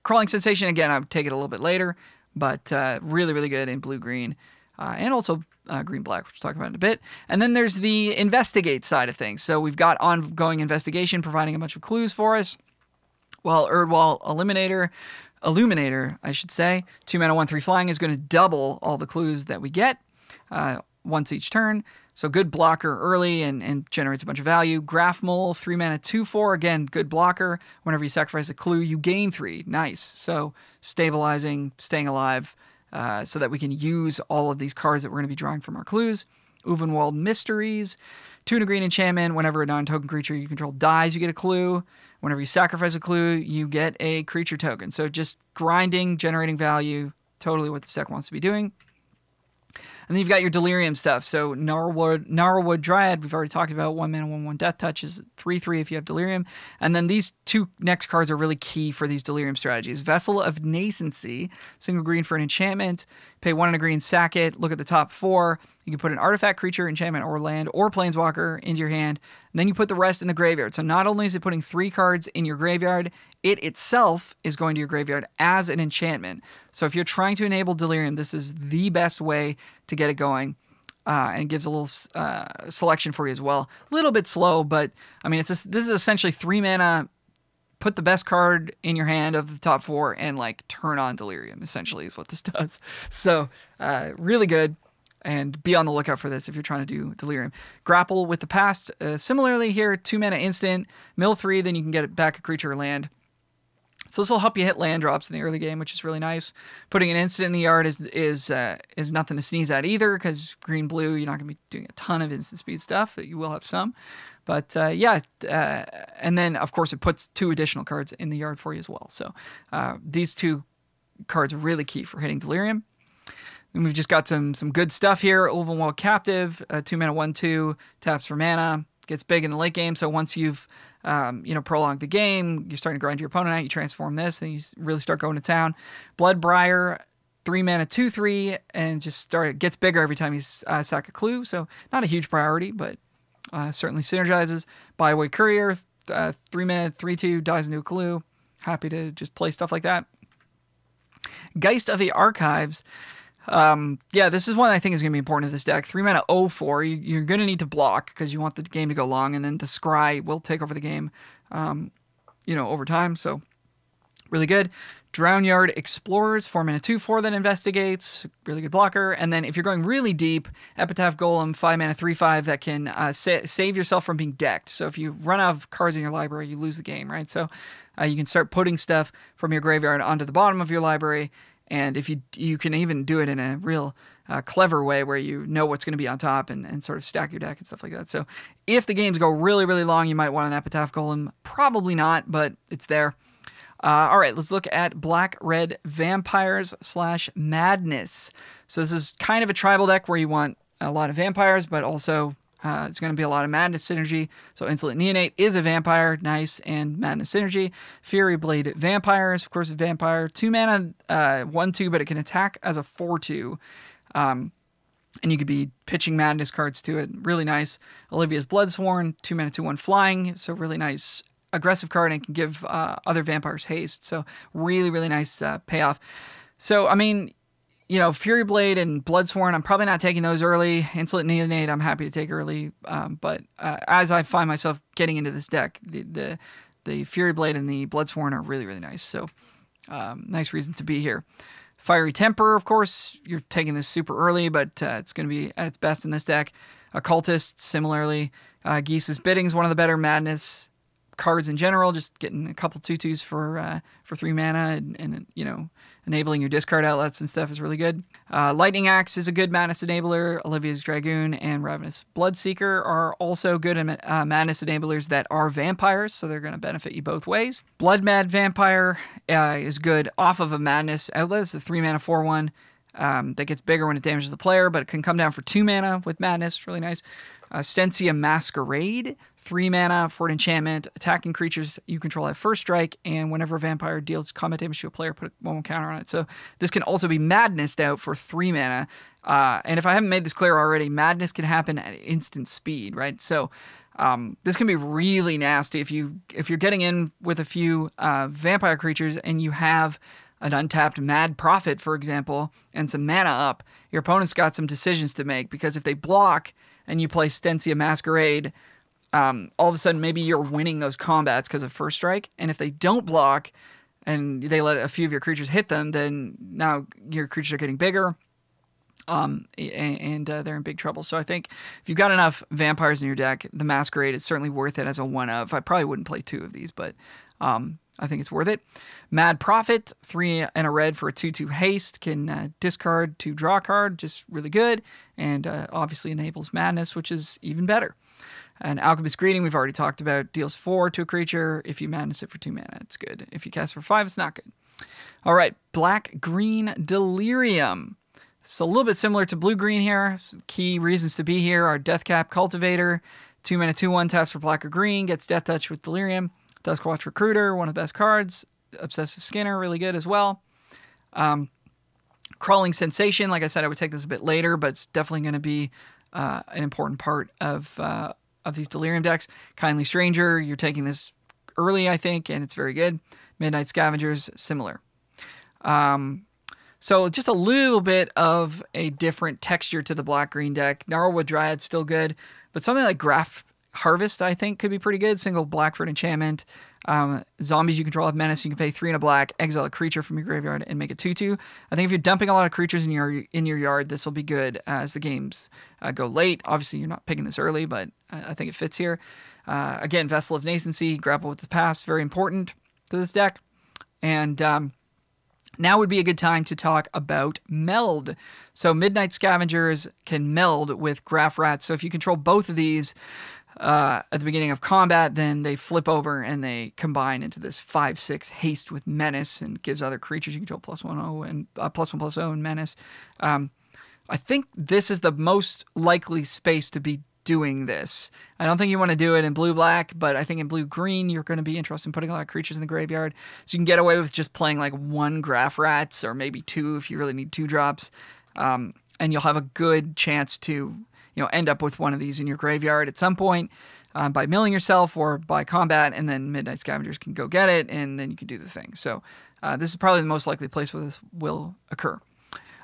A: Crawling Sensation, again, I would take it a little bit later, but really, really good in blue-green. And also green-black, which we'll talk about in a bit. And then there's the Investigate side of things. So we've got Ongoing Investigation providing a bunch of clues for us. Well, Erdwall Illuminator, I should say. 2 mana, 1/3 flying is going to double all the clues that we get once each turn. So good blocker early and generates a bunch of value. Graph Mole, 3 mana, 2/4. Again, good blocker. Whenever you sacrifice a clue, you gain 3. Nice. So stabilizing, staying alive, so that we can use all of these cards that we're going to be drawing from our clues. Uvenwald Mysteries, 2 in a green enchantment. Whenever a non-token creature you control dies, you get a clue. Whenever you sacrifice a clue, you get a creature token. So just grinding, generating value, totally what this deck wants to be doing. And then you've got your Delirium stuff. So Gnarlwood Dryad, we've already talked about. 1 mana, 1/1 Death Touch is 3/3 if you have Delirium. And then these 2 next cards are really key for these Delirium strategies. Vessel of Nascency, single green for an enchantment. Pay 1 in a green, sack it. Look at the top 4. You can put an artifact, creature, enchantment, or land, or planeswalker into your hand. And then you put the rest in the graveyard. So not only is it putting 3 cards in your graveyard, it itself is going to your graveyard as an enchantment. So if you're trying to enable Delirium, this is the best way to get it going. and it gives a little selection for you as well. A little bit slow, but I mean, this is essentially 3 mana. Put the best card in your hand of the top 4 and like turn on Delirium, essentially is what this does. So really good, and be on the lookout for this if you're trying to do Delirium. Grapple with the past. Similarly here, 2 mana instant, mill 3, then you can get it back a creature or land. So this will help you hit land drops in the early game, which is really nice. Putting an instant in the yard is nothing to sneeze at either, because green-blue, you're not going to be doing a ton of instant speed stuff. You will have some. But yeah, and then, of course, it puts 2 additional cards in the yard for you as well. So these 2 cards are really key for hitting Delirium. And we've just got some good stuff here. Ulvenwald Captive, 2 mana, 1/2, taps for mana. Gets big in the late game, so once you've prolonged the game, you're starting to grind your opponent out, you transform this, then you really start going to town. Bloodbriar, 3 mana, 2/3, and just it gets bigger every time you sack a clue, so not a huge priority, but certainly synergizes. Byway Courier, 3 mana, 3/2, dies into a clue. Happy to just play stuff like that. Geist of the Archives. Yeah, this is one I think is going to be important to this deck. 3 mana, 0/4. You're going to need to block because you want the game to go long, and then the Scry will take over the game, over time. So really good. Drownyard Explorers, 4 mana, 2/4 that investigates. Really good blocker. And then if you're going really deep, Epitaph Golem, 5 mana, 3/5 that can save yourself from being decked. So if you run out of cards in your library, you lose the game, right? So you can start putting stuff from your graveyard onto the bottom of your library. And if you can even do it in a real clever way where you know what's going to be on top and sort of stack your deck and stuff like that. So if the games go really, really long, you might want an Epitaph Golem. Probably not, but it's there. All right, let's look at Black-Red Vampires / Madness. So this is kind of a tribal deck where you want a lot of vampires, but also it's going to be a lot of Madness synergy. So Insolent Neonate is a vampire, nice, and Madness synergy. Fury Blade Vampires, of course, a vampire. 2 mana, 1/2, but it can attack as a 4/2. And you could be pitching Madness cards to it. Really nice. Olivia's Bloodsworn, 2 mana, 2/1 flying. So really nice aggressive card, and can give other vampires haste. So really, really nice payoff. So, I mean, Fury Blade and Bloodsworn, I'm probably not taking those early. Insolent Neonate, I'm happy to take early. But as I find myself getting into this deck, the Fury Blade and the Bloodsworn are really, really nice. So nice reason to be here. Fiery Temper, of course, you're taking this super early, but it's going to be at its best in this deck. Occultist, similarly. Geese's Bidding is one of the better Madness cards in general, just getting a couple 2/2s for 3 mana and enabling your discard outlets and stuff is really good. Lightning Axe is a good Madness enabler. Olivia's Dragoon and Ravenous Bloodseeker are also good Madness enablers that are vampires, so they're going to benefit you both ways. Blood Mad Vampire is good off of a Madness outlet. It's a 3 mana 4/1 that gets bigger when it damages the player, but it can come down for 2 mana with Madness. Really nice. Stensia Masquerade, 3 mana for an enchantment. Attacking creatures you control have first strike, and whenever a vampire deals combat damage to a player, put 1 counter on it. So this can also be Madnessed out for 3 mana. And if I haven't made this clear already, Madness can happen at instant speed, right? So this can be really nasty if you're getting in with a few vampire creatures and you have an untapped Mad Prophet, for example, and some mana up. Your opponent's got some decisions to make, because if they block and you play Stensia Masquerade, all of a sudden maybe you're winning those combats because of first strike. And if they don't block and they let a few of your creatures hit them, then now your creatures are getting bigger, and they're in big trouble. So I think if you've got enough vampires in your deck, the Masquerade is certainly worth it as a 1/of. I probably wouldn't play 2 of these, but I think it's worth it. Mad Prophet, 3 and a red for a 2/2 haste, can discard to draw a card, just really good, and obviously enables Madness, which is even better. And Alchemist Greeting, we've already talked about, deals 4 to a creature. If you Madness it for 2 mana, it's good. If you cast for 5, it's not good. All right, Black-Green Delirium. It's a little bit similar to Blue-Green here. So key reasons to be here are Deathcap Cultivator, 2 mana 2/1 taps for black or green, gets Death Touch with Delirium. Duskwatch Recruiter, one of the best cards. Obsessive Skinner, really good as well. Crawling Sensation, like I said, I would take this a bit later, but it's definitely going to be an important part of these Delirium decks. Kindly Stranger, you're taking this early, I think, and it's very good. Midnight Scavengers, similar. So just a little bit of a different texture to the black-green deck. Gnarlwood Dryad's still good, but something like Graph Harvest, I think, could be pretty good. Single black for an enchantment. Zombies you control have menace. You can pay 3 and a black, exile a creature from your graveyard, and make it 2/2. I think if you're dumping a lot of creatures in your yard, this will be good as the games go late. Obviously, you're not picking this early, but I think it fits here. Again, Vessel of Nascency, grapple with the past, very important to this deck. And now would be a good time to talk about Meld. So Midnight Scavengers can meld with Graph Rats. So if you control both of these at the beginning of combat, then they flip over and they combine into this 5/6 haste with menace and gives other creatures you control +1/0 and +1/+0 and menace. I think this is the most likely space to be doing this. I don't think you want to do it in blue-black, but I think in blue-green you're going to be interested in putting a lot of creatures in the graveyard. So you can get away with just playing like 1 Graph Rats or maybe 2 if you really need 2 drops. And you'll have a good chance to end up with one of these in your graveyard at some point by milling yourself or by combat, and then Midnight Scavengers can go get it, and then you can do the thing. So this is probably the most likely place where this will occur.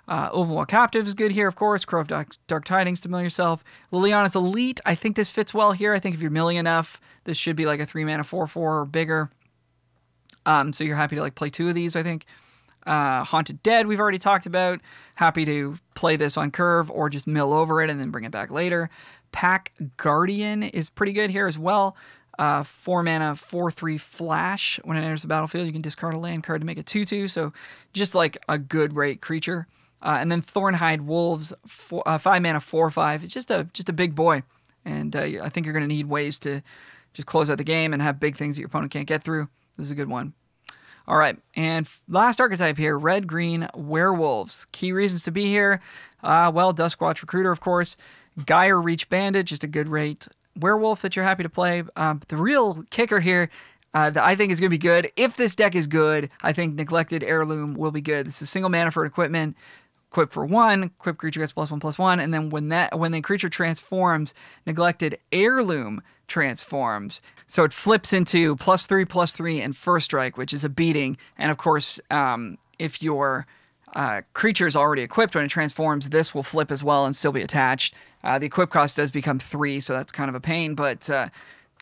A: Overwhelm Captive is good here, of course. Crow of Dark Tidings to mill yourself. Liliana's Elite, I think this fits well here. I think if you're milling enough, this should be like a 3-mana 4/4 or bigger. So you're happy to like play 2 of these, I think. Haunted Dead, we've already talked about. Happy to play this on curve or just mill over it and then bring it back later. Pack Guardian is pretty good here as well. 4-mana 4/3 flash. When it enters the battlefield, you can discard a land card to make it 2/2. So just like a good rate creature. And then Thornhide Wolves, 5-mana 4/5. It's just a big boy. And I think you're going to need ways to just close out the game and have big things that your opponent can't get through. This is a good one. All right, and last archetype here, red-green werewolves. Key reasons to be here, well, Duskwatch Recruiter, of course. Gyre Reach Bandit, just a good rate werewolf that you're happy to play. The real kicker here that I think is going to be good, if this deck is good, I think Neglected Heirloom will be good. This is single mana for equipment. Equip for 1, equip creature gets +1/+1, and then when the creature transforms, Neglected Heirloom transforms. So it flips into +3/+3 and first strike, which is a beating. And of course, if your creature is already equipped when it transforms, this will flip as well and still be attached. The equip cost does become 3, so that's kind of a pain. But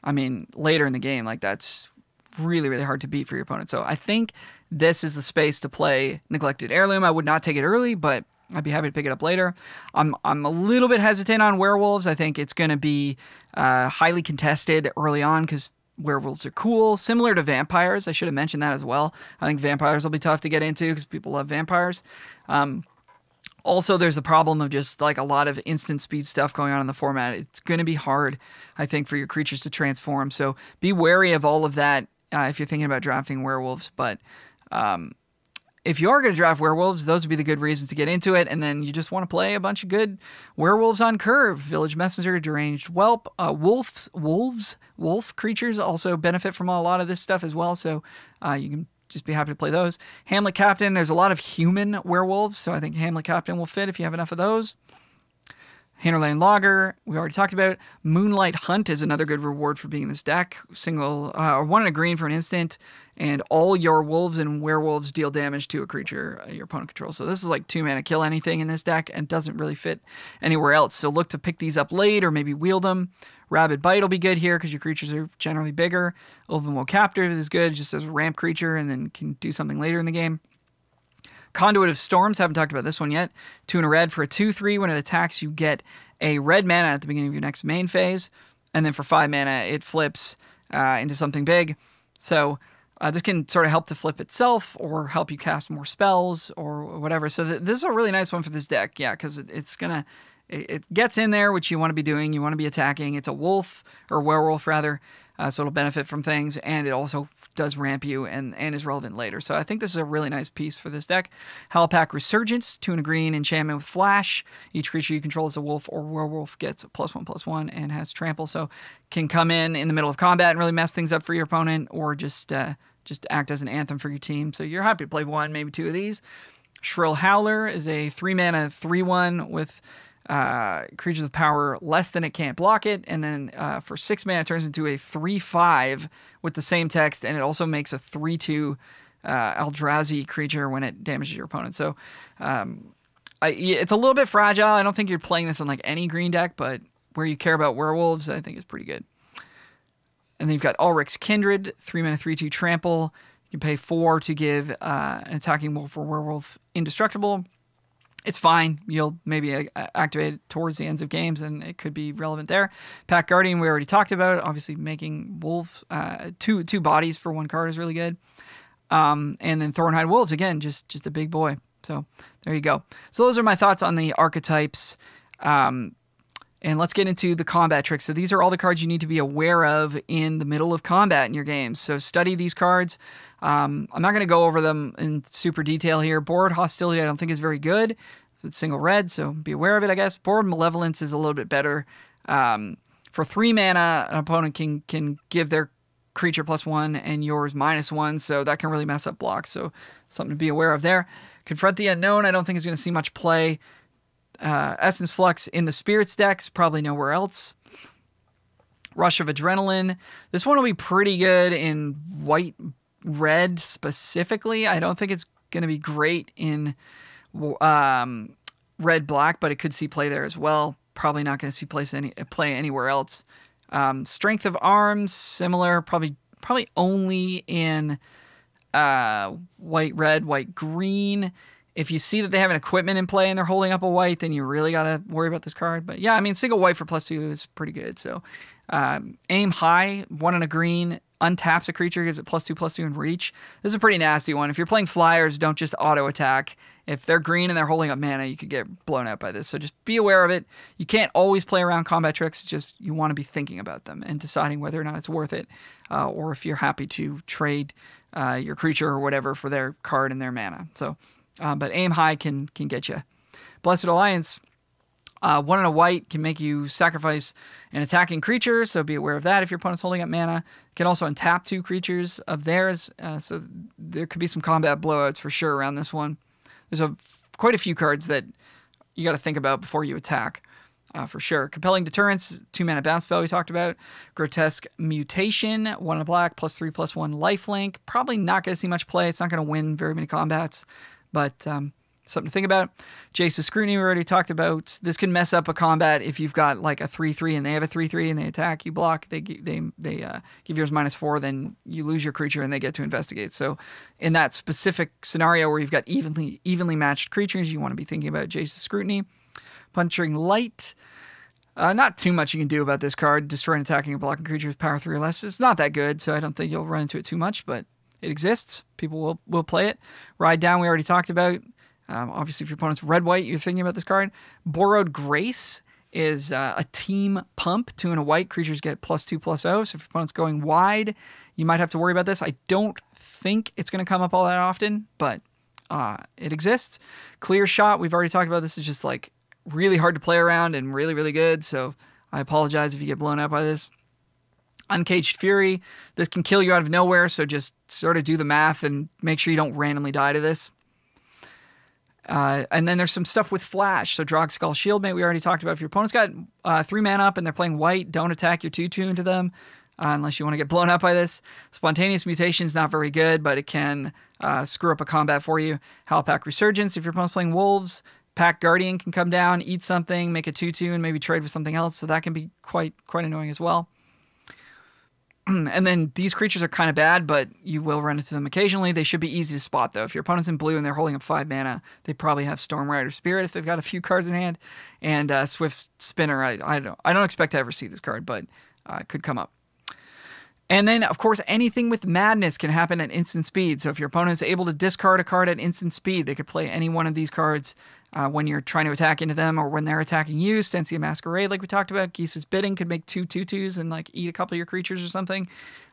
A: I mean, later in the game, like that's really, really hard to beat for your opponent. So I think this is the space to play Neglected Heirloom. I would not take it early, but I'd be happy to pick it up later. I'm a little bit hesitant on werewolves. I think it's going to be highly contested early on because werewolves are cool, similar to vampires. I should have mentioned that as well. I think vampires will be tough to get into because people love vampires. Also, there's the problem of just like a lot of instant speed stuff going on in the format. It's going to be hard, I think, for your creatures to transform. So be wary of all of that if you're thinking about drafting werewolves. But if you are going to draft werewolves, those would be the good reasons to get into it. And then you just want to play a bunch of good werewolves on curve. Village Messenger, Deranged Whelp, wolf creatures also benefit from a lot of this stuff as well. So you can just be happy to play those. Hamlet Captain, there's a lot of human werewolves, so I think Hamlet Captain will fit if you have enough of those. Hinterland Logger, we already talked about. Moonlight Hunt is another good reward for being in this deck. Single, 1 and a green for an instant, and all your wolves and werewolves deal damage to a creature your opponent controls. So this is like 2 mana kill anything in this deck, and doesn't really fit anywhere else. So look to pick these up late, or maybe wheel them. Rabid Bite will be good here, because your creatures are generally bigger. Overwhelm Captive is good, just as a ramp creature, and then can do something later in the game. Conduit of Storms, haven't talked about this one yet. 2 and a red for a 2/3. When it attacks, you get a red mana at the beginning of your next main phase. And then for 5 mana, it flips into something big. So this can sort of help to flip itself, or help you cast more spells, or whatever. So this is a really nice one for this deck, yeah, because it gets in there, which you want to be doing. You want to be attacking. It's a wolf, or werewolf rather, so it'll benefit from things, and it also does ramp you and is relevant later. So I think this is a really nice piece for this deck. Howlpack Resurgence, 2 and a green, enchantment with flash. Each creature you control as a wolf or werewolf gets a +1/+1 and has trample, so can come in the middle of combat and really mess things up for your opponent, or just act as an anthem for your team. So you're happy to play 1, maybe 2 of these. Shrill Howler is a 3 mana 3/1 with creatures with power less than it can't block it, and then for 6 mana it turns into a 3/5 with the same text, and it also makes a 3/2 Eldrazi creature when it damages your opponent. So it's a little bit fragile. I don't think you're playing this in like any green deck, but where you care about werewolves, I think is pretty good. And then you've got Ulrich's Kindred, 3-mana 3/2 trample. You can pay 4 to give an attacking wolf or werewolf indestructible. It's fine. You'll maybe activate it towards the ends of games, and it could be relevant there. Pack Guardian, we already talked about. Obviously, making wolf two bodies for 1 card is really good. And then Thornhide Wolves, again, just a big boy. So there you go. So those are my thoughts on the archetypes. And let's get into the combat tricks. So these are all the cards you need to be aware of in the middle of combat in your games. So study these cards. I'm not going to go over them in super detail here. Borrowed Hostility I don't think is very good. It's single red, so be aware of it, I guess. Borrowed Malevolence is a little bit better. For 3 mana, an opponent can give their creature +1 and yours -1, so that can really mess up blocks. So something to be aware of there. Confront the Unknown I don't think is going to see much play. Essence Flux in the Spirits decks, probably nowhere else. Rush of Adrenaline. This one will be pretty good in white-red specifically. I don't think it's going to be great in red-black, but it could see play there as well. Probably not going to see play anywhere else. Strength of Arms, similar. Probably only in white-red, white-green. If you see that they have an equipment in play and they're holding up a white, then you really got to worry about this card. But yeah, I mean, single white for +2 is pretty good. So aim high, 1 and a green, untaps a creature, gives it +2/+2 in reach. This is a pretty nasty one. If you're playing flyers, don't just auto attack. If they're green and they're holding up mana, you could get blown out by this. So just be aware of it. You can't always play around combat tricks. Just you want to be thinking about them and deciding whether or not it's worth it, or if you're happy to trade your creature or whatever for their card and their mana. So. But aim high can get you. Blessed Alliance, 1 and a white can make you sacrifice an attacking creature, so be aware of that if your opponent's holding up mana. Can also untap 2 creatures of theirs, so there could be some combat blowouts for sure around this one. There's quite a few cards that you got to think about before you attack, for sure. Compelling Deterrence, 2 mana bounce spell we talked about. Grotesque Mutation, 1 and a black, +3/+1 lifelink. Probably not going to see much play. It's not going to win very many combats. But something to think about. Jace's Scrutiny we already talked about. This can mess up a combat if you've got like a 3/3 and they have a 3/3 and they attack, you block, they give yours -4, then you lose your creature and they get to investigate. So in that specific scenario where you've got evenly matched creatures, you want to be thinking about Jace's Scrutiny. Puncturing Light. Not too much you can do about this card. Destroying, attacking, or blocking creatures power 3 or less. It's not that good, so I don't think you'll run into it too much, but it exists. People will play it. Ride Down, we already talked about. Obviously, if your opponent's red-white, you're thinking about this card. Borrowed Grace is a team pump. 2 and a white. Creatures get +2/+0. So if your opponent's going wide, you might have to worry about this. I don't think it's going to come up all that often, but it exists. Clear Shot, we've already talked about. This is just like really hard to play around and really, really good. So I apologize if you get blown out by this. Uncaged Fury, this can kill you out of nowhere, so just sort of do the math and make sure you don't randomly die to this. And then there's some stuff with Flash, so Drogskol Shieldmate we already talked about. If your opponent's got 3 mana up and they're playing white, don't attack your 2/2 into them unless you want to get blown up by this. Spontaneous Mutation is not very good, but it can screw up a combat for you. Howlpack Resurgence, if your opponent's playing Wolves, Pack Guardian can come down, eat something, make a 2/2, and maybe trade with something else, so that can be quite annoying as well. And then these creatures are kind of bad, but you will run into them occasionally. They should be easy to spot, though. If your opponent's in blue and they're holding up 5 mana, they probably have Stormrider Spirit if they've got a few cards in hand. And Swift Spinner, I don't expect to ever see this card, but it could come up. And then, of course, anything with Madness can happen at instant speed. So if your opponent is able to discard a card at instant speed, they could play any one of these cards when you're trying to attack into them or when they're attacking you. Stensia Masquerade, like we talked about. Geese's Bidding could make 2 2/2s and like eat a couple of your creatures or something.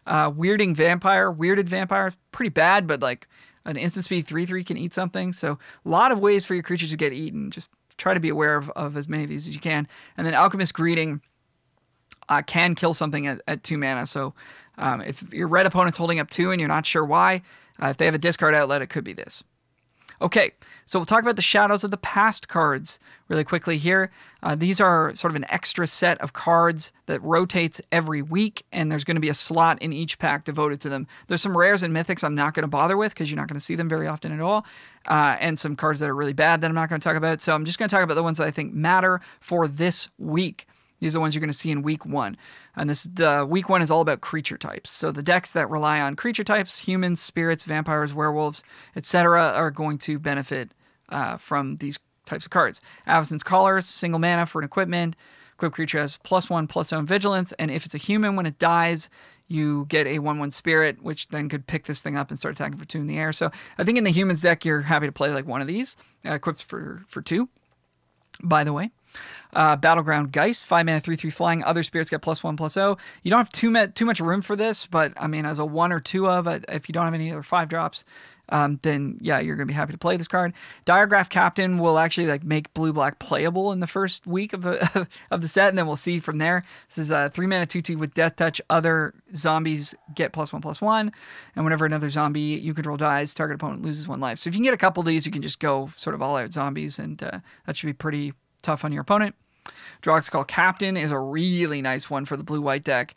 A: Weirded Vampire, pretty bad, but like an instant speed 3/3 can eat something. So a lot of ways for your creatures to get eaten. Just try to be aware of as many of these as you can. And then Alchemist Greeting can kill something at 2 mana. So if your red opponent's holding up 2 and you're not sure why, if they have a discard outlet, it could be this. Okay, so we'll talk about the Shadows of the Past cards really quickly here. These are sort of an extra set of cards that rotates every week, and there's going to be a slot in each pack devoted to them. There's some rares and mythics I'm not going to bother with because you're not going to see them very often at all, and some cards that are really bad that I'm not going to talk about. So I'm just going to talk about the ones that I think matter for this week. These are the ones you're going to see in week 1. And the week 1 is all about creature types. So the decks that rely on creature types, humans, spirits, vampires, werewolves, etc., are going to benefit from these types of cards. Avacyn's Collar, single mana for an equipment. Equipped creature has +1/+0 vigilance. And if it's a human, when it dies, you get a 1/1 spirit, which then could pick this thing up and start attacking for 2 in the air. So I think in the humans deck, you're happy to play like one of these, equipped for 2, by the way. Battleground Geist, 5 mana, 3/3 flying. Other spirits get +1/+0. You don't have too much room for this, but I mean, as a 1 or 2 of, if you don't have any other 5 drops, then yeah, you're gonna be happy to play this card. Diregraph Captain will actually like make blue-black playable in the first week of the of the set, and then we'll see from there. This is a 3 mana 2/2 with Death Touch. Other zombies get +1/+1, and whenever another zombie you control dies, target opponent loses 1 life. So if you can get a couple of these, you can just go sort of all out zombies, and that should be pretty tough on your opponent. Droxcall Captain is a really nice one for the blue-white deck.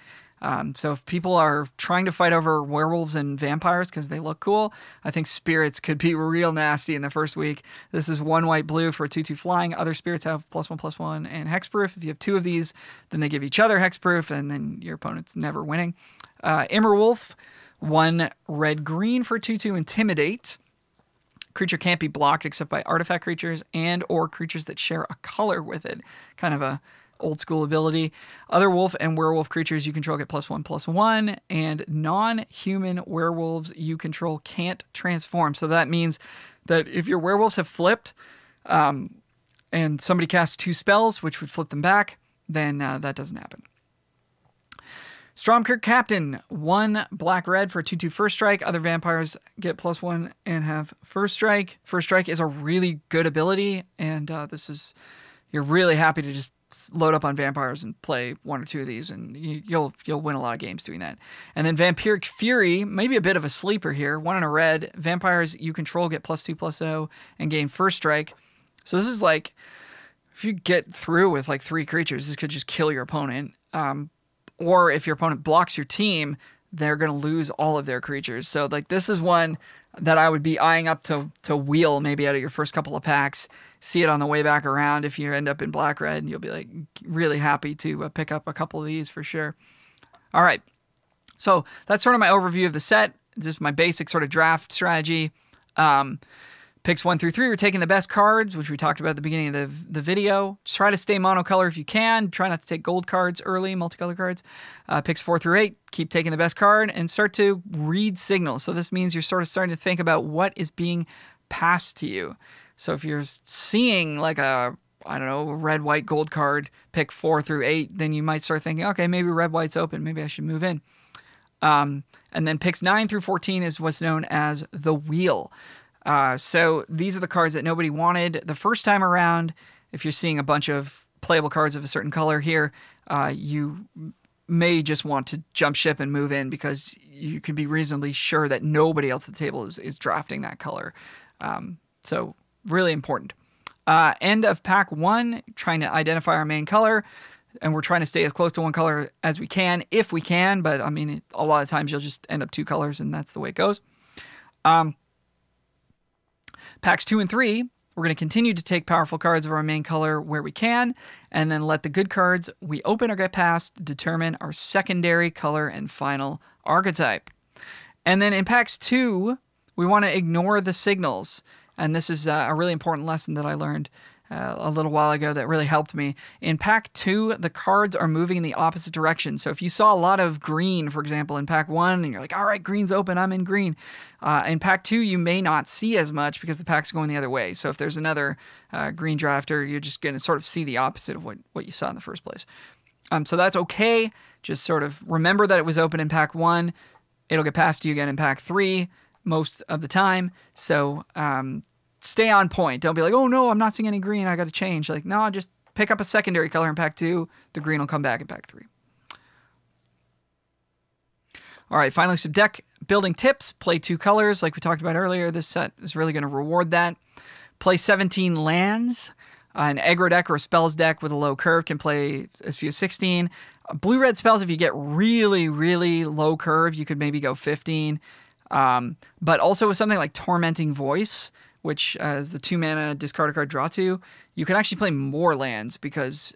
A: So if people are trying to fight over werewolves and vampires because they look cool, I think spirits could be real nasty in the first week. This is 1 white-blue for a 2/2 flying. Other spirits have +1/+1 and hexproof. If you have 2 of these, then they give each other hexproof, and then your opponent's never winning. Immerwolf, 1 red-green for 2/2 intimidate. Creature can't be blocked except by artifact creatures and or creatures that share a color with it. Kind of a old school ability. Other wolf and werewolf creatures you control get +1/+1, and non-human werewolves you control can't transform. So that means that if your werewolves have flipped and somebody casts 2 spells, which would flip them back, then that doesn't happen. Stromkirk Captain, 1 black-red for a 2/2 first strike. Other vampires get +1 and have first strike. First strike is a really good ability, and you're really happy to just load up on vampires and play 1 or 2 of these, and you'll win a lot of games doing that. And then Vampiric Fury, maybe a bit of a sleeper here. 1 and a red. Vampires you control get +2/+0 and gain first strike. So this is like, if you get through with like 3 creatures, this could just kill your opponent. Or if your opponent blocks your team, they're going to lose all of their creatures. So like this is one that I would be eyeing up to wheel maybe out of your first couple of packs. See it on the way back around. If you end up in black-red, you'll be like really happy to pick up a couple of these for sure. All right. So that's sort of my overview of the set. Just my basic sort of draft strategy. Picks 1 through 3, we're taking the best cards, which we talked about at the beginning of the video. Just try to stay monocolor if you can. Try not to take gold cards early, multicolor cards. Picks 4 through 8, keep taking the best card and start to read signals. So this means you're sort of starting to think about what is being passed to you. So if you're seeing like a, I don't know, red, white, gold card, pick 4 through 8, then you might start thinking, okay, maybe red, white's open. Maybe I should move in. And then picks 9 through 14 is what's known as the wheel. So these are the cards that nobody wanted the first time around. If you're seeing a bunch of playable cards of a certain color here, you may just want to jump ship and move in because you can be reasonably sure that nobody else at the table is drafting that color. So really important. End of pack 1, trying to identify our main color. And we're trying to stay as close to one color as we can, if we can. But I mean, a lot of times you'll just end up 2 colors, and that's the way it goes. Packs 2 and 3, we're going to continue to take powerful cards of our main color where we can, and then let the good cards we open or get past determine our secondary color and final archetype. And then in packs 2, we want to ignore the signals. And this is a really important lesson that I learned a little while ago that really helped me. In pack 2, the cards are moving in the opposite direction. So if you saw a lot of green, for example, in pack 1, and you're like, all right, green's open, I'm in green. In pack 2, you may not see as much because the pack's going the other way. So if there's another green drafter, you're just going to sort of see the opposite of what you saw in the first place. So that's okay. Just sort of remember that it was open in pack 1. It'll get passed to you again in pack 3 most of the time. So stay on point. Don't be like, oh no, I'm not seeing any green, I got to change. Like, no, just pick up a secondary color in pack 2. The green will come back in pack 3. All right, finally some deck Building tips, play 2 colors like we talked about earlier. This set is really going to reward that. Play 17 lands. An aggro deck or a spells deck with a low curve can play as few as 16. Blue-red spells, if you get really, really low curve, you could maybe go 15. But also with something like Tormenting Voice, which is the 2 mana discard a card, draw 2, you can actually play more lands because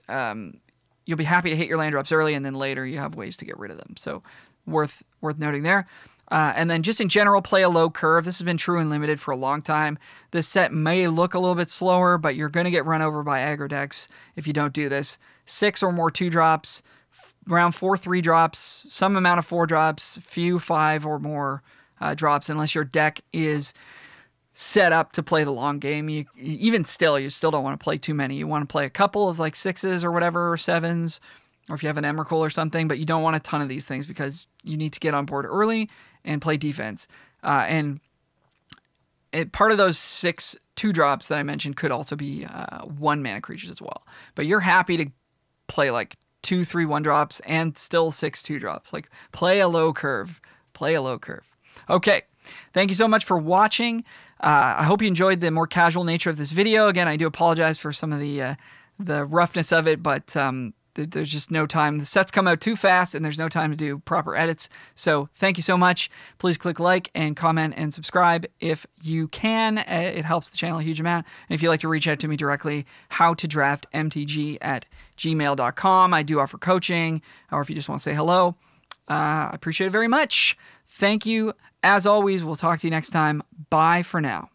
A: you'll be happy to hit your land drops early, and then later you have ways to get rid of them. So worth noting there. And then just in general, play a low curve. This has been true and limited for a long time. This set may look a little bit slower, but you're going to get run over by aggro decks if you don't do this. 6 or more 2-drops, around 4 3-drops, some amount of 4-drops, few 5 or more drops, unless your deck is set up to play the long game. Even still, you still don't want to play too many. You want to play a couple of like 6s or whatever, or 7s, or if you have an Emrakul or something, but you don't want a ton of these things because you need to get on board early and play defense. And part of those 6 2-drops that I mentioned could also be 1-mana creatures as well. But you're happy to play like 2 3 1-drops and still 6 2-drops. Like, play a low curve. Play a low curve. Okay. Thank you so much for watching. I hope you enjoyed the more casual nature of this video. Again, I do apologize for some of the roughness of it, but there's just no time. The sets come out too fast, and there's no time to do proper edits. So thank you so much. Please click like and comment and subscribe if you can. It helps the channel a huge amount. And if you'd like to reach out to me directly, howtodraftmtg@gmail.com. I do offer coaching, or if you just want to say hello, I appreciate it very much. Thank you. As always, we'll talk to you next time. Bye for now.